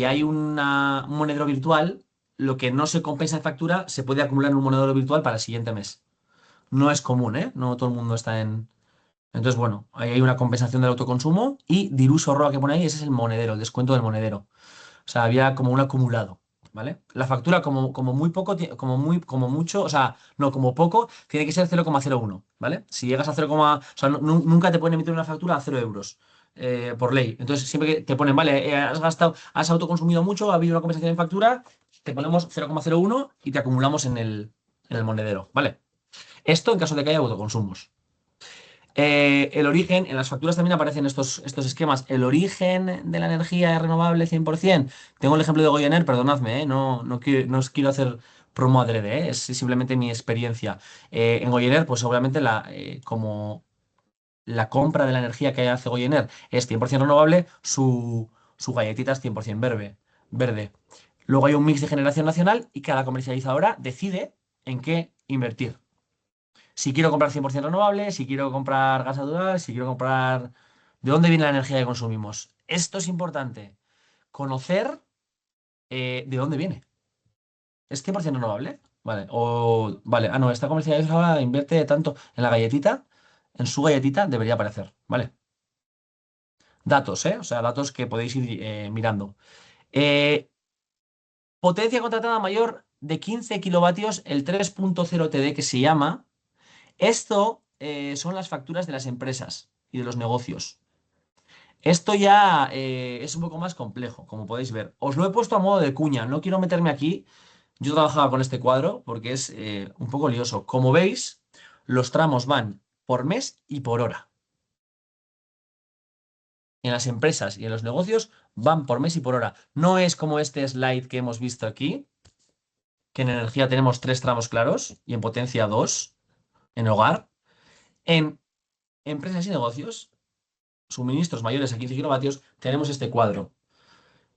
hay un monedero virtual, lo que no se compensa en factura se puede acumular en un monedero virtual para el siguiente mes. No es común, ¿eh? No todo el mundo está en... Entonces, bueno, ahí hay una compensación del autoconsumo y Diruso Roa que pone ahí, ese es el monedero, el descuento del monedero. O sea, había como un acumulado, ¿vale? La factura como muy poco, como mucho, o sea, no, como poco, tiene que ser 0,01, ¿vale? Si llegas a 0, o sea, nunca te pueden emitir una factura a 0 euros. Por ley. Entonces, siempre que te ponen, vale, has autoconsumido mucho, ha habido una compensación en factura, te ponemos 0,01 y te acumulamos en el monedero, ¿vale? Esto en caso de que haya autoconsumos. El origen, en las facturas también aparecen estos esquemas. El origen de la energía es renovable 100%. Tengo el ejemplo de Goyener, perdonadme, no os quiero hacer promo adrede, es simplemente mi experiencia. En Goyener, pues obviamente como la compra de la energía que hace Goyener es 100% renovable, su galletita es 100% verde. Luego hay un mix de generación nacional y cada comercializadora decide en qué invertir. Si quiero comprar 100% renovable, si quiero comprar gas natural, si quiero comprar... ¿De dónde viene la energía que consumimos? Esto es importante. Conocer de dónde viene. ¿Es 100% renovable? Vale. Vale. Ah, no, esta comercializadora invierte tanto en la galletita. En su galletita debería aparecer. Vale. Datos, ¿eh? O sea, datos que podéis ir mirando. Eh, Potencia contratada mayor de 15 kilovatios, el 3.0 TD que se llama. Esto son las facturas de las empresas y de los negocios. Esto ya es un poco más complejo, como podéis ver. Os lo he puesto a modo de cuña, no quiero meterme aquí. Yo trabajaba con este cuadro porque es un poco lioso. Como veis, los tramos van por mes y por hora. En las empresas y en los negocios van por mes y por hora. No es como este slide que hemos visto aquí, que en energía tenemos 3 tramos claros y en potencia 2, en hogar. En empresas y negocios suministros mayores a 15 kilovatios, tenemos este cuadro.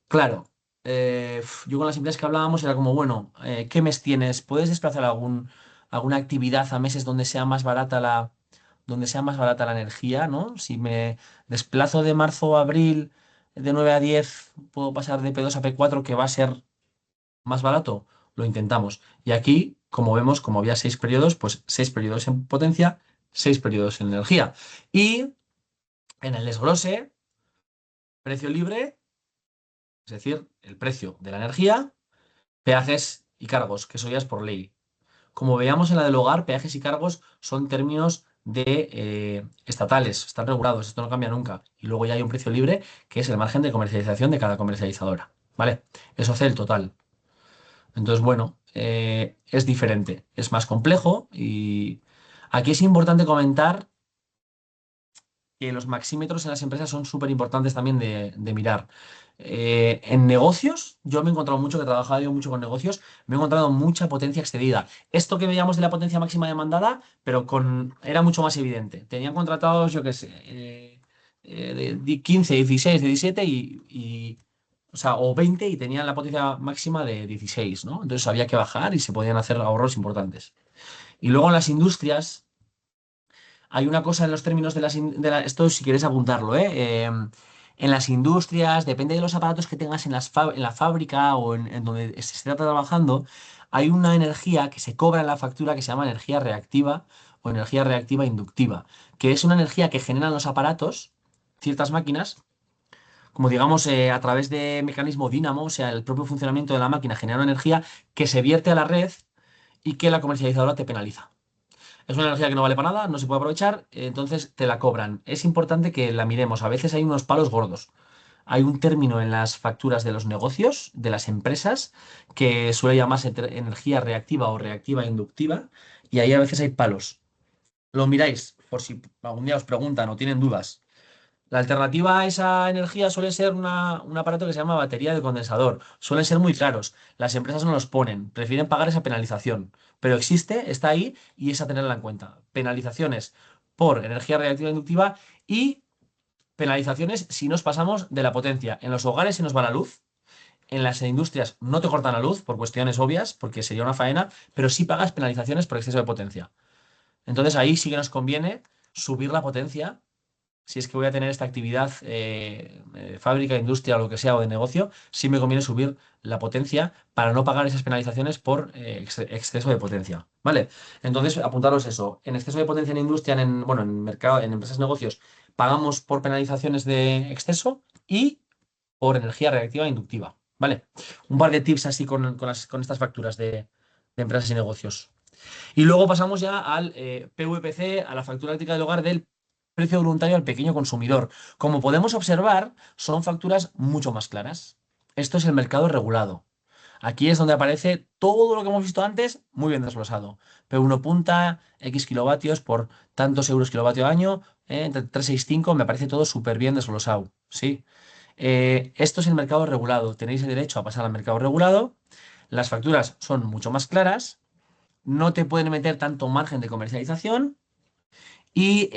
Claro, yo con las empresas que hablábamos era como, bueno, ¿qué mes tienes? ¿Puedes desplazar alguna actividad a meses donde sea más barata la energía, ¿no? Si me desplazo de marzo a abril de 9 a 10, puedo pasar de P2 a P4, que va a ser más barato. Lo intentamos. Y aquí, como vemos, como había 6 periodos, pues 6 periodos en potencia, 6 periodos en energía. Y en el desglose, precio libre, es decir, el precio de la energía, peajes y cargos, que eso ya es por ley. Como veíamos en la del hogar, peajes y cargos son términos estatales, están regulados, esto no cambia nunca. Y luego ya hay un precio libre, que es el margen de comercialización de cada comercializadora. ¿Vale? Eso hace el total. Entonces, bueno, es diferente, es más complejo y aquí es importante comentar que los maxímetros en las empresas son súper importantes también de mirar. En negocios, yo me he encontrado mucho, que he trabajado yo mucho con negocios, me he encontrado mucha potencia excedida. Esto que veíamos de la potencia máxima demandada, pero era mucho más evidente. Tenían contratados, yo qué sé, de 15, 16, 17 o sea, o 20 y tenían la potencia máxima de 16, ¿no? Entonces había que bajar y se podían hacer ahorros importantes. Y luego en las industrias hay una cosa en los términos esto si quieres apuntarlo, ¿eh? En las industrias, depende de los aparatos que tengas en la fábrica o en donde se esté trabajando, hay una energía que se cobra en la factura que se llama energía reactiva o energía reactiva inductiva, que es una energía que generan los aparatos, ciertas máquinas, como digamos, a través de mecanismo dínamo, o sea, el propio funcionamiento de la máquina genera una energía que se vierte a la red y que la comercializadora te penaliza. Es una energía que no vale para nada, no se puede aprovechar, entonces te la cobran. Es importante que la miremos. A veces hay unos palos gordos. Hay un término en las facturas de los negocios, de las empresas, que suele llamarse energía reactiva o reactiva inductiva, y ahí a veces hay palos. Lo miráis por si algún día os preguntan o tienen dudas. La alternativa a esa energía suele ser un aparato que se llama batería de condensador. Suelen ser muy caros. Las empresas no los ponen, prefieren pagar esa penalización. Pero existe, está ahí y es a tenerla en cuenta. Penalizaciones por energía reactiva inductiva y penalizaciones si nos pasamos de la potencia. En los hogares se nos va la luz. En las industrias no te cortan la luz por cuestiones obvias, porque sería una faena, pero sí pagas penalizaciones por exceso de potencia. Entonces ahí sí que nos conviene subir la potencia si es que voy a tener esta actividad, fábrica, industria, o lo que sea, o de negocio, sí me conviene subir la potencia para no pagar esas penalizaciones por exceso de potencia. ¿Vale? Entonces, apuntaros eso. En exceso de potencia en industria, bueno, en mercado, en empresas, negocios, pagamos por penalizaciones de exceso y por energía reactiva e inductiva. ¿Vale? Un par de tips así con estas facturas de empresas y negocios. Y luego pasamos ya al PVPC, a la factura eléctrica del hogar del precio voluntario al pequeño consumidor. Como podemos observar, son facturas mucho más claras. Esto es el mercado regulado. Aquí es donde aparece todo lo que hemos visto antes, muy bien desglosado. P1 punta, X kilovatios por tantos euros kilovatio año, entre 365, me parece todo súper bien desglosado. Sí. Esto es el mercado regulado. Tenéis el derecho a pasar al mercado regulado. Las facturas son mucho más claras, no te pueden meter tanto margen de comercialización y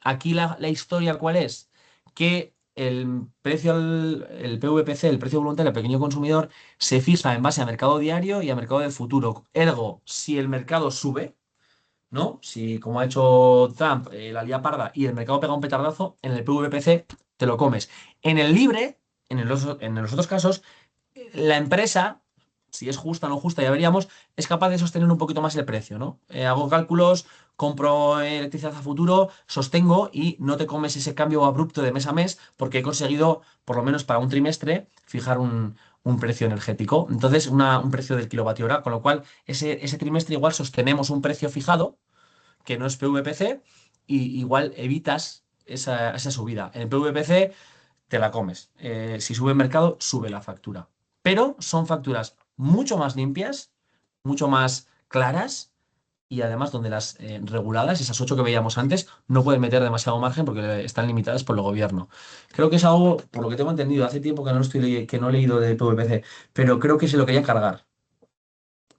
aquí la historia, ¿cuál es? Que el precio, el PVPC, el precio voluntario al pequeño consumidor, se fija en base a mercado diario y a mercado del futuro. Ergo, si el mercado sube, ¿no? Si, como ha hecho Trump, la lía parda y el mercado pega un petardazo, en el PVPC te lo comes. En el libre, en los otros casos, la empresa, si es justa o no justa, ya veríamos, es capaz de sostener un poquito más el precio, ¿no? Hago cálculos, compro electricidad a futuro, sostengo y no te comes ese cambio abrupto de mes a mes porque he conseguido, por lo menos para un trimestre, fijar un precio energético. Entonces, un precio del kilovatio hora, con lo cual ese trimestre igual sostenemos un precio fijado, que no es PVPC, y igual evitas esa subida. En el PVPC te la comes. Si sube el mercado, sube la factura. Pero son facturas mucho más limpias, mucho más claras y además donde las reguladas, esas 8 que veíamos antes, no pueden meter demasiado margen porque están limitadas por el gobierno. Creo que es algo, por lo que tengo entendido, hace tiempo que que no he leído de PVPC, pero creo que se lo quería cargar.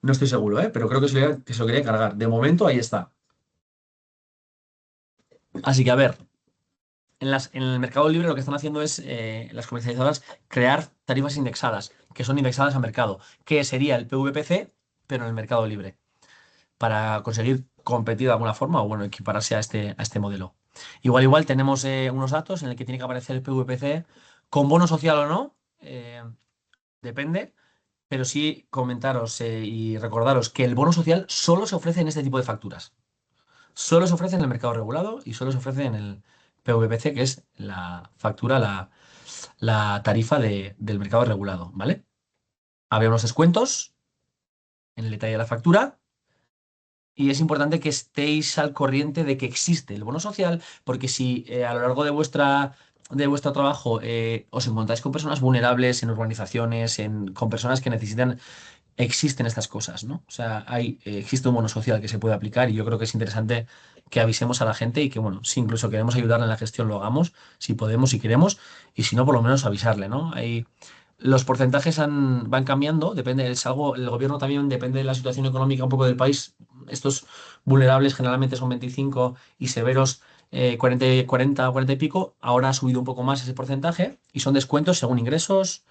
No estoy seguro, ¿eh? Pero creo que se lo quería cargar. De momento, ahí está. Así que a ver, en el mercado libre lo que están haciendo es las comercializadoras crear tarifas indexadas, que son indexadas a mercado, que sería el PVPC, pero en el mercado libre, para conseguir competir de alguna forma o bueno, equipararse a este modelo. Igual tenemos unos datos en el que tiene que aparecer el PVPC con bono social o no, depende, pero sí comentaros y recordaros que el bono social solo se ofrece en este tipo de facturas. Solo se ofrece en el mercado regulado y solo se ofrece en el PVPC, que es la factura, la tarifa del mercado regulado, ¿vale? Habría unos descuentos en el detalle de la factura y es importante que estéis al corriente de que existe el bono social, porque si a lo largo de vuestro trabajo os encontráis con personas vulnerables en urbanizaciones, con personas que necesitan, existen estas cosas, ¿no? O sea, existe un bono social que se puede aplicar y yo creo que es interesante que avisemos a la gente y que, bueno, si incluso queremos ayudarle en la gestión, lo hagamos, si podemos, si queremos, y si no, por lo menos avisarle, ¿no? Los porcentajes van cambiando, depende, es algo, el gobierno también depende de la situación económica un poco del país. Estos vulnerables generalmente son 25 y severos 40 y pico. Ahora ha subido un poco más ese porcentaje y son descuentos según ingresos,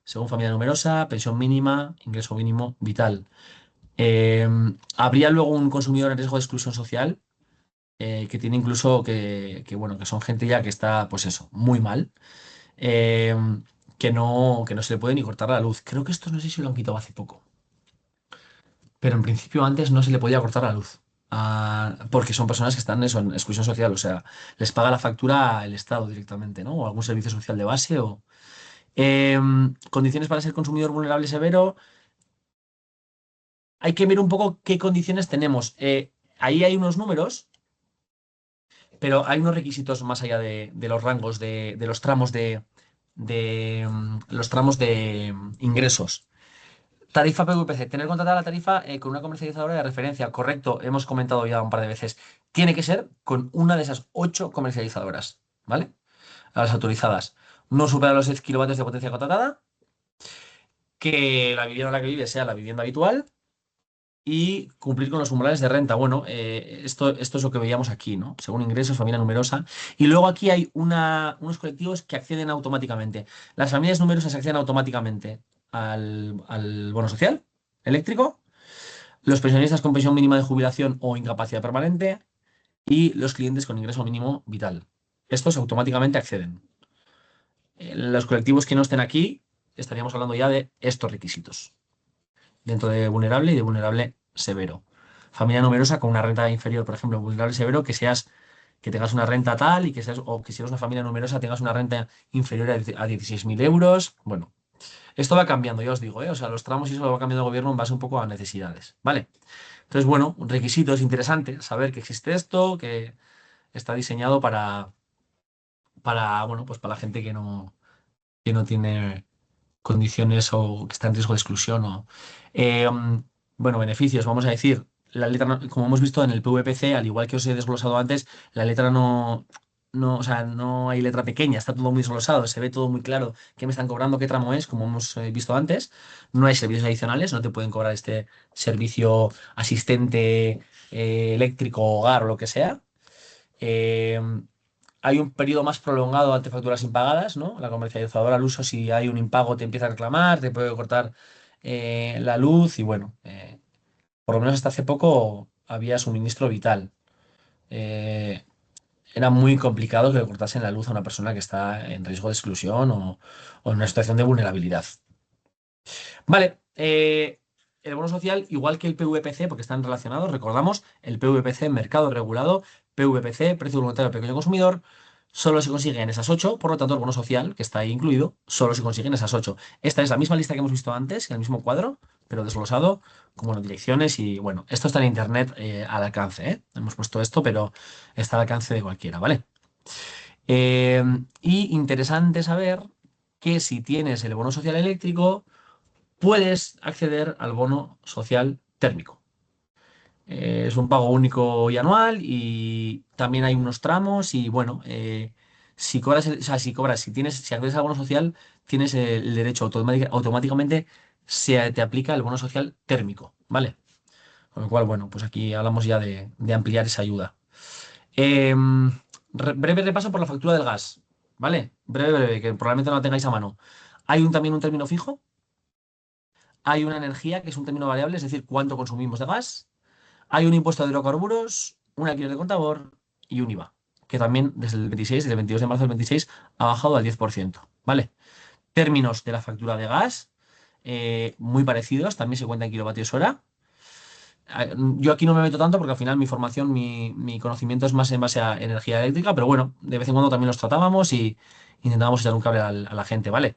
según familia numerosa, pensión mínima, ingreso mínimo vital. Eh, Habría luego un consumidor en riesgo de exclusión social que tiene incluso bueno, que son gente ya que está, pues eso, muy mal, eh, que no se le puede ni cortar la luz. Creo que esto no sé si lo han quitado hace poco, pero en principio antes no se le podía cortar la luz. porque son personas que están eso, en exclusión social, o sea, les paga la factura el Estado directamente, ¿no? O algún servicio social de base o... condiciones para ser consumidor vulnerable severo. Hay que ver un poco qué condiciones tenemos. Ahí hay unos números, pero hay unos requisitos más allá de los rangos, de los tramos los tramos de ingresos. Tarifa PVPC. Tener contratada la tarifa con una comercializadora de referencia. Correcto, hemos comentado ya un par de veces. Tiene que ser con una de esas 8 comercializadoras, ¿vale? A las autorizadas. No supera los 10 kilovatios de potencia contratada. Que la vivienda en la que vive sea la vivienda habitual. Y cumplir con los umbrales de renta. Bueno, esto es lo que veíamos aquí, ¿no? Según ingresos, familia numerosa. Y luego aquí hay unos colectivos que acceden automáticamente. Las familias numerosas acceden automáticamente al bono social eléctrico, los pensionistas con pensión mínima de jubilación o incapacidad permanente y los clientes con ingreso mínimo vital. Estos automáticamente acceden. Los colectivos que no estén aquí, estaríamos hablando ya de estos requisitos dentro de vulnerable y de vulnerable severo. Familia numerosa con una renta inferior, por ejemplo, vulnerable severo, que tengas una renta tal y que seas, o que si eres una familia numerosa tengas una renta inferior a 16.000 euros. Bueno, esto va cambiando, ya os digo, ¿eh? O sea, los tramos y eso lo va cambiando el gobierno en base un poco a necesidades, ¿vale? Entonces, bueno, un requisito es interesante saber que existe esto, que está diseñado bueno, pues para la gente que no tiene condiciones o que está en riesgo de exclusión. Eh, bueno, beneficios, vamos a decir, la letra, como hemos visto en el PVPC, al igual que os he desglosado antes, la letra o sea, no hay letra pequeña, está todo muy desglosado, se ve todo muy claro qué me están cobrando, qué tramo es, como hemos visto antes. No hay servicios adicionales, no te pueden cobrar este servicio asistente eléctrico, hogar o lo que sea. Eh, Hay un periodo más prolongado ante facturas impagadas, ¿no? La comercializadora al uso, si hay un impago, te empieza a reclamar, te puede cortar la luz y bueno, por lo menos hasta hace poco había suministro vital. Eh, Era muy complicado que le cortasen la luz a una persona que está en riesgo de exclusión o en una situación de vulnerabilidad. Vale, el bono social, igual que el PVPC, porque están relacionados, recordamos, el PVPC, mercado regulado, PVPC, precio voluntario al pequeño consumidor, solo se consigue en esas 8, por lo tanto el bono social, que está ahí incluido, solo se consigue en esas 8. Esta es la misma lista que hemos visto antes, en el mismo cuadro, pero desglosado, como las direcciones y bueno, esto está en internet al alcance, ¿eh? Hemos puesto esto, pero está al alcance de cualquiera, ¿vale? Eh, y interesante saber que si tienes el bono social eléctrico, puedes acceder al bono social térmico. Es un pago único y anual y también hay unos tramos y bueno, si cobras, o sea, si accedes al bono social, tienes el derecho automáticamente se te aplica el bono social térmico, ¿vale? Con lo cual, bueno, pues aquí hablamos ya de ampliar esa ayuda. Breve repaso por la factura del gas, ¿vale? Breve, que probablemente no la tengáis a mano. Hay también un término fijo. Hay una energía, que es un término variable, es decir, cuánto consumimos de gas. Hay un impuesto de hidrocarburos, un alquiler de contador y un IVA, que también desde el 22 de marzo del 26 ha bajado al 10%. ¿Vale? Términos de la factura de gas, muy parecidos, también se cuenta en kilovatios hora. Yo aquí no me meto tanto porque al final mi formación, mi conocimiento es más en base a energía eléctrica, pero bueno, de vez en cuando también los tratábamos y intentábamos echar un cable a la gente, ¿vale?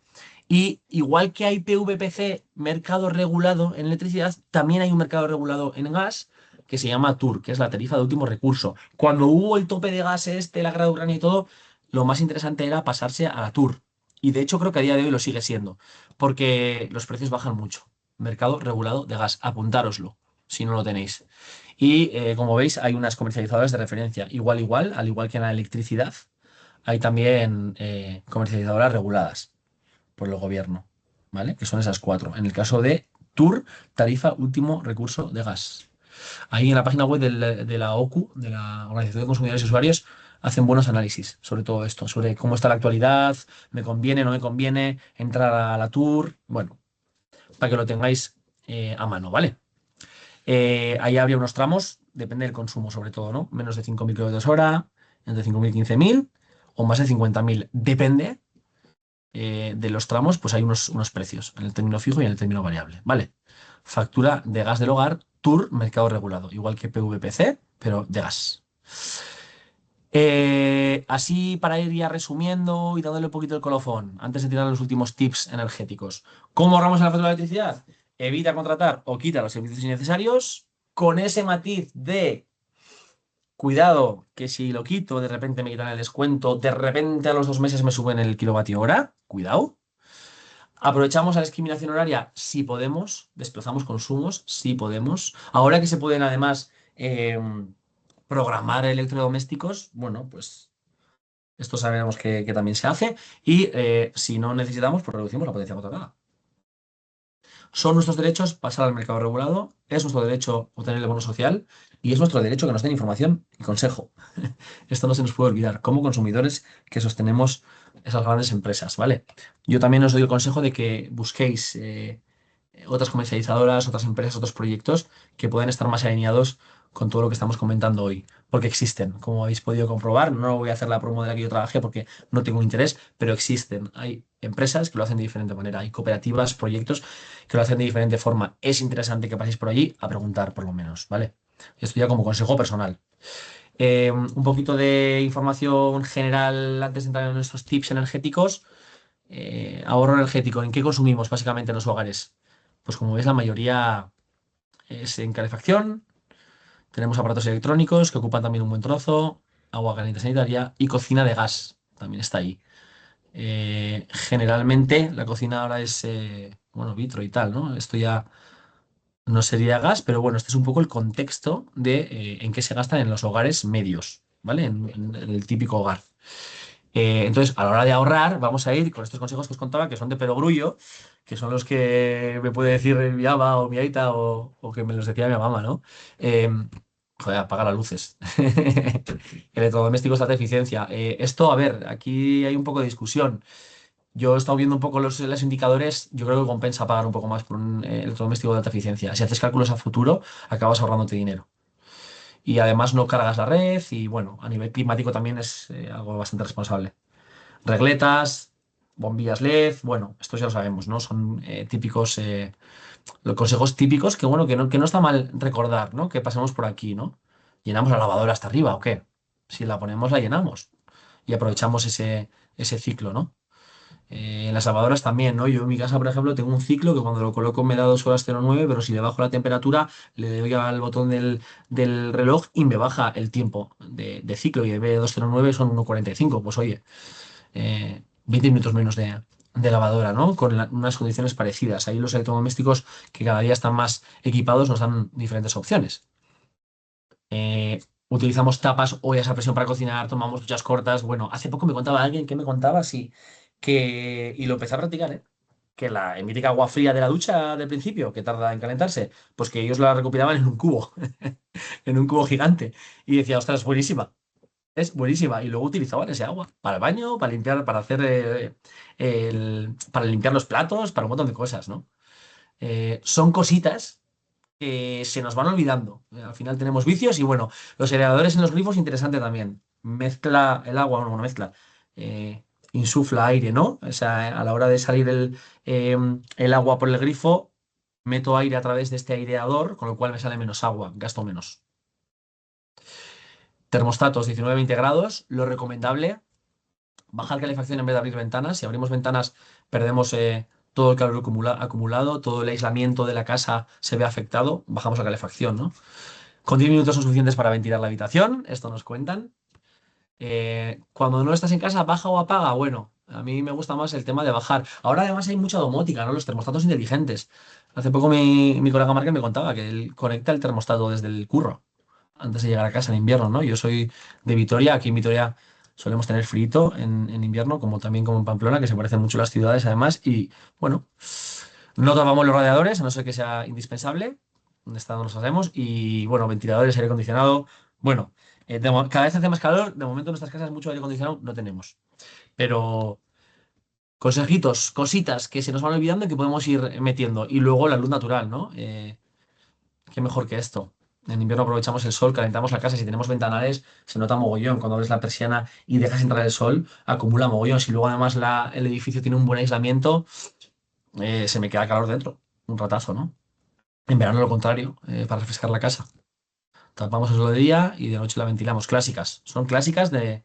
Y igual que hay PVPC, mercado regulado en electricidad, también hay un mercado regulado en gas que se llama TUR, que es la tarifa de último recurso. Cuando hubo el tope de gas la guerra de Ucrania y todo, lo más interesante era pasarse a la TUR. Y de hecho creo que a día de hoy lo sigue siendo, porque los precios bajan mucho. Mercado regulado de gas, apuntároslo si no lo tenéis. Y como veis, hay unas comercializadoras de referencia. Al igual que en la electricidad, hay también comercializadoras reguladas por el gobierno, ¿vale? Que son esas 4. En el caso de TUR, tarifa último recurso de gas. Ahí en la página web de la OCU, de la Organización de Consumidores y Usuarios, hacen buenos análisis sobre todo esto, sobre cómo está la actualidad, me conviene, no me conviene entrar a la TUR, bueno, para que lo tengáis a mano, ¿vale? Ahí habría unos tramos, depende del consumo sobre todo, ¿no? Menos de 5.000 kWh, entre 5.000 y 15.000, o más de 50.000. Depende de los tramos, pues hay unos precios, en el término fijo y en el término variable, ¿vale? Factura de gas del hogar TUR, mercado regulado, igual que PVPC, pero de gas. Así para ir ya resumiendo y dándole un poquito el colofón, antes de tirar los últimos tips energéticos. ¿Cómo ahorramos en la factura de electricidad? Evita contratar o quita los servicios innecesarios con ese matiz de cuidado, que si lo quito, de repente me quitan el descuento, de repente a los 2 meses me suben el kilovatio hora. Cuidado. Aprovechamos la discriminación horaria si podemos, desplazamos consumos si podemos. Ahora que se pueden además programar electrodomésticos, bueno, pues esto sabemos que también se hace. Y si no necesitamos, pues reducimos la potencia contratada. Son nuestros derechos pasar al mercado regulado, es nuestro derecho obtener el bono social y es nuestro derecho que nos den información y consejo. Esto no se nos puede olvidar, como consumidores que sostenemos esas grandes empresas, ¿vale? Yo también os doy el consejo de que busquéis otras comercializadoras, otras empresas, otros proyectos que puedan estar más alineados con todo lo que estamos comentando hoy, porque existen, como habéis podido comprobar. No voy a hacer la promo de la que yo trabajé porque no tengo interés, pero existen. Hay empresas que lo hacen de diferente manera, hay cooperativas, proyectos que lo hacen de diferente forma. Es interesante que paséis por allí a preguntar, por lo menos, ¿vale? Esto ya como consejo personal. Un poquito de información general antes de entrar en nuestros tips energéticos. Ahorro energético, ¿en qué consumimos básicamente en los hogares? Pues como veis, la mayoría es en calefacción. Tenemos aparatos electrónicos que ocupan también un buen trozo, agua caliente sanitaria y cocina de gas, también está ahí. Generalmente la cocina ahora es, bueno, vitro y tal, ¿no? Esto ya no sería gas, pero bueno, este es un poco el contexto de en qué se gastan en los hogares medios, ¿vale? En el típico hogar. Entonces, a la hora de ahorrar, vamos a ir con estos consejos que os contaba, que son de perogrullo, que son los que me puede decir mi ama o mi aita o que me los decía mi mamá, ¿no? Eh, Joder, apaga las luces. Electrodomésticos de alta eficiencia. Esto, a ver, aquí hay un poco de discusión. Yo he estado viendo un poco los indicadores. Yo creo que compensa pagar un poco más por un electrodoméstico de alta eficiencia. Si haces cálculos a futuro, acabas ahorrándote dinero. Y además no cargas la red y bueno, a nivel climático también es algo bastante responsable. Regletas, bombillas LED, bueno, esto ya lo sabemos, ¿no? Son típicos, los consejos típicos que bueno, que no está mal recordar, ¿no? Que pasemos por aquí, ¿no? ¿Llenamos la lavadora hasta arriba o qué? Si la ponemos, la llenamos y aprovechamos ese ciclo, ¿no? En las lavadoras también, ¿no? Yo en mi casa, por ejemplo, tengo un ciclo que cuando lo coloco me da 2 horas 09, pero si le bajo la temperatura, le doy al botón del reloj y me baja el tiempo de ciclo. Y en vez de 2:09 son 1:45. Pues oye, 20 minutos menos de lavadora, ¿no? Con unas condiciones parecidas. Ahí los electrodomésticos que cada día están más equipados nos dan diferentes opciones. Utilizamos tapas, ollas a presión para cocinar, tomamos duchas cortas. Bueno, hace poco me contaba alguien que me contaba, sí, y lo empecé a practicar, ¿eh? Que la mítica agua fría de la ducha del principio, que tarda en calentarse, pues que ellos la recopilaban en un cubo, en un cubo gigante. Y decía, ostras, es buenísima. Es buenísima. Y luego utilizaban ese agua para el baño, para limpiar, para hacer para limpiar los platos, para un montón de cosas, ¿no? Son cositas que se nos van olvidando. Al final tenemos vicios y bueno, los elevadores en los grifos, interesante también. Mezcla el agua, bueno, no mezcla, insufla aire, ¿no? O sea, a la hora de salir el agua por el grifo, meto aire a través de este aireador, con lo cual me sale menos agua, gasto menos. Termostatos 19-20 grados, lo recomendable. Bajar calefacción en vez de abrir ventanas. Si abrimos ventanas, perdemos todo el calor acumulado, todo el aislamiento de la casa se ve afectado. Bajamos la calefacción, ¿no? Con 10 minutos son suficientes para ventilar la habitación. Esto nos cuentan. Cuando no estás en casa, baja o apaga. Bueno, a mí me gusta más el tema de bajar. Ahora además hay mucha domótica, ¿no? Los termostatos inteligentes. Hace poco mi colega Marque me contaba que él conecta el termostato desde el curro antes de llegar a casa en invierno, ¿no? Yo soy de Vitoria, aquí en Vitoria solemos tener frío en invierno, como también como en Pamplona, que se parecen mucho las ciudades además, y bueno, no tapamos los radiadores, a no ser que sea indispensable, donde está no lo hacemos, y bueno, ventiladores, aire acondicionado, bueno, cada vez hace más calor, de momento en nuestras casas mucho aire acondicionado no tenemos, pero consejitos, cositas que se nos van olvidando y que podemos ir metiendo, y luego la luz natural, ¿no? Qué mejor que esto. En invierno aprovechamos el sol, calentamos la casa. Si tenemos ventanales, se nota mogollón. Cuando abres la persiana y dejas entrar el sol, acumula mogollón. Si luego además el edificio tiene un buen aislamiento, se me queda calor dentro. Un ratazo, ¿no? En verano lo contrario, para refrescar la casa. Tapamos solo de día y de noche la ventilamos. Clásicas. Son clásicas de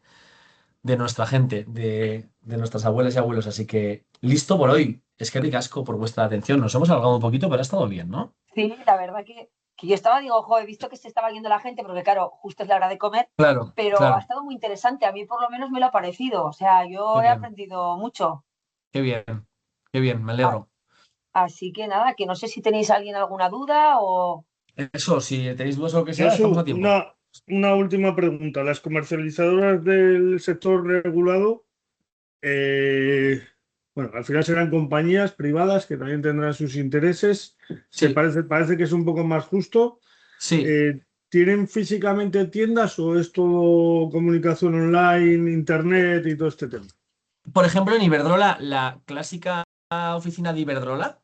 nuestra gente, de nuestras abuelas y abuelos. Así que listo por hoy. Es que ricasco por vuestra atención. Nos hemos alargado un poquito, pero ha estado bien, ¿no? Sí, la verdad que yo estaba, digo, ojo, he visto que se estaba yendo la gente, porque claro, justo es la hora de comer, Claro, pero ha claro. estado muy interesante. A mí por lo menos me lo ha parecido. O sea, Qué yo he bien, aprendido mucho. qué bien, qué bien, me A- alegro. Así que nada, que no sé si tenéis alguien alguna duda o... Eso, si tenéis dudas o lo que sea, estamos a Josu, tiempo. una última pregunta. Las comercializadoras del sector regulado, eh, bueno, al final serán compañías privadas que también tendrán sus intereses. Sí, Parece que es un poco más justo. sí. ¿Tienen físicamente tiendas o es todo comunicación online, internet y todo este tema? Por ejemplo, en Iberdrola, la clásica oficina de Iberdrola,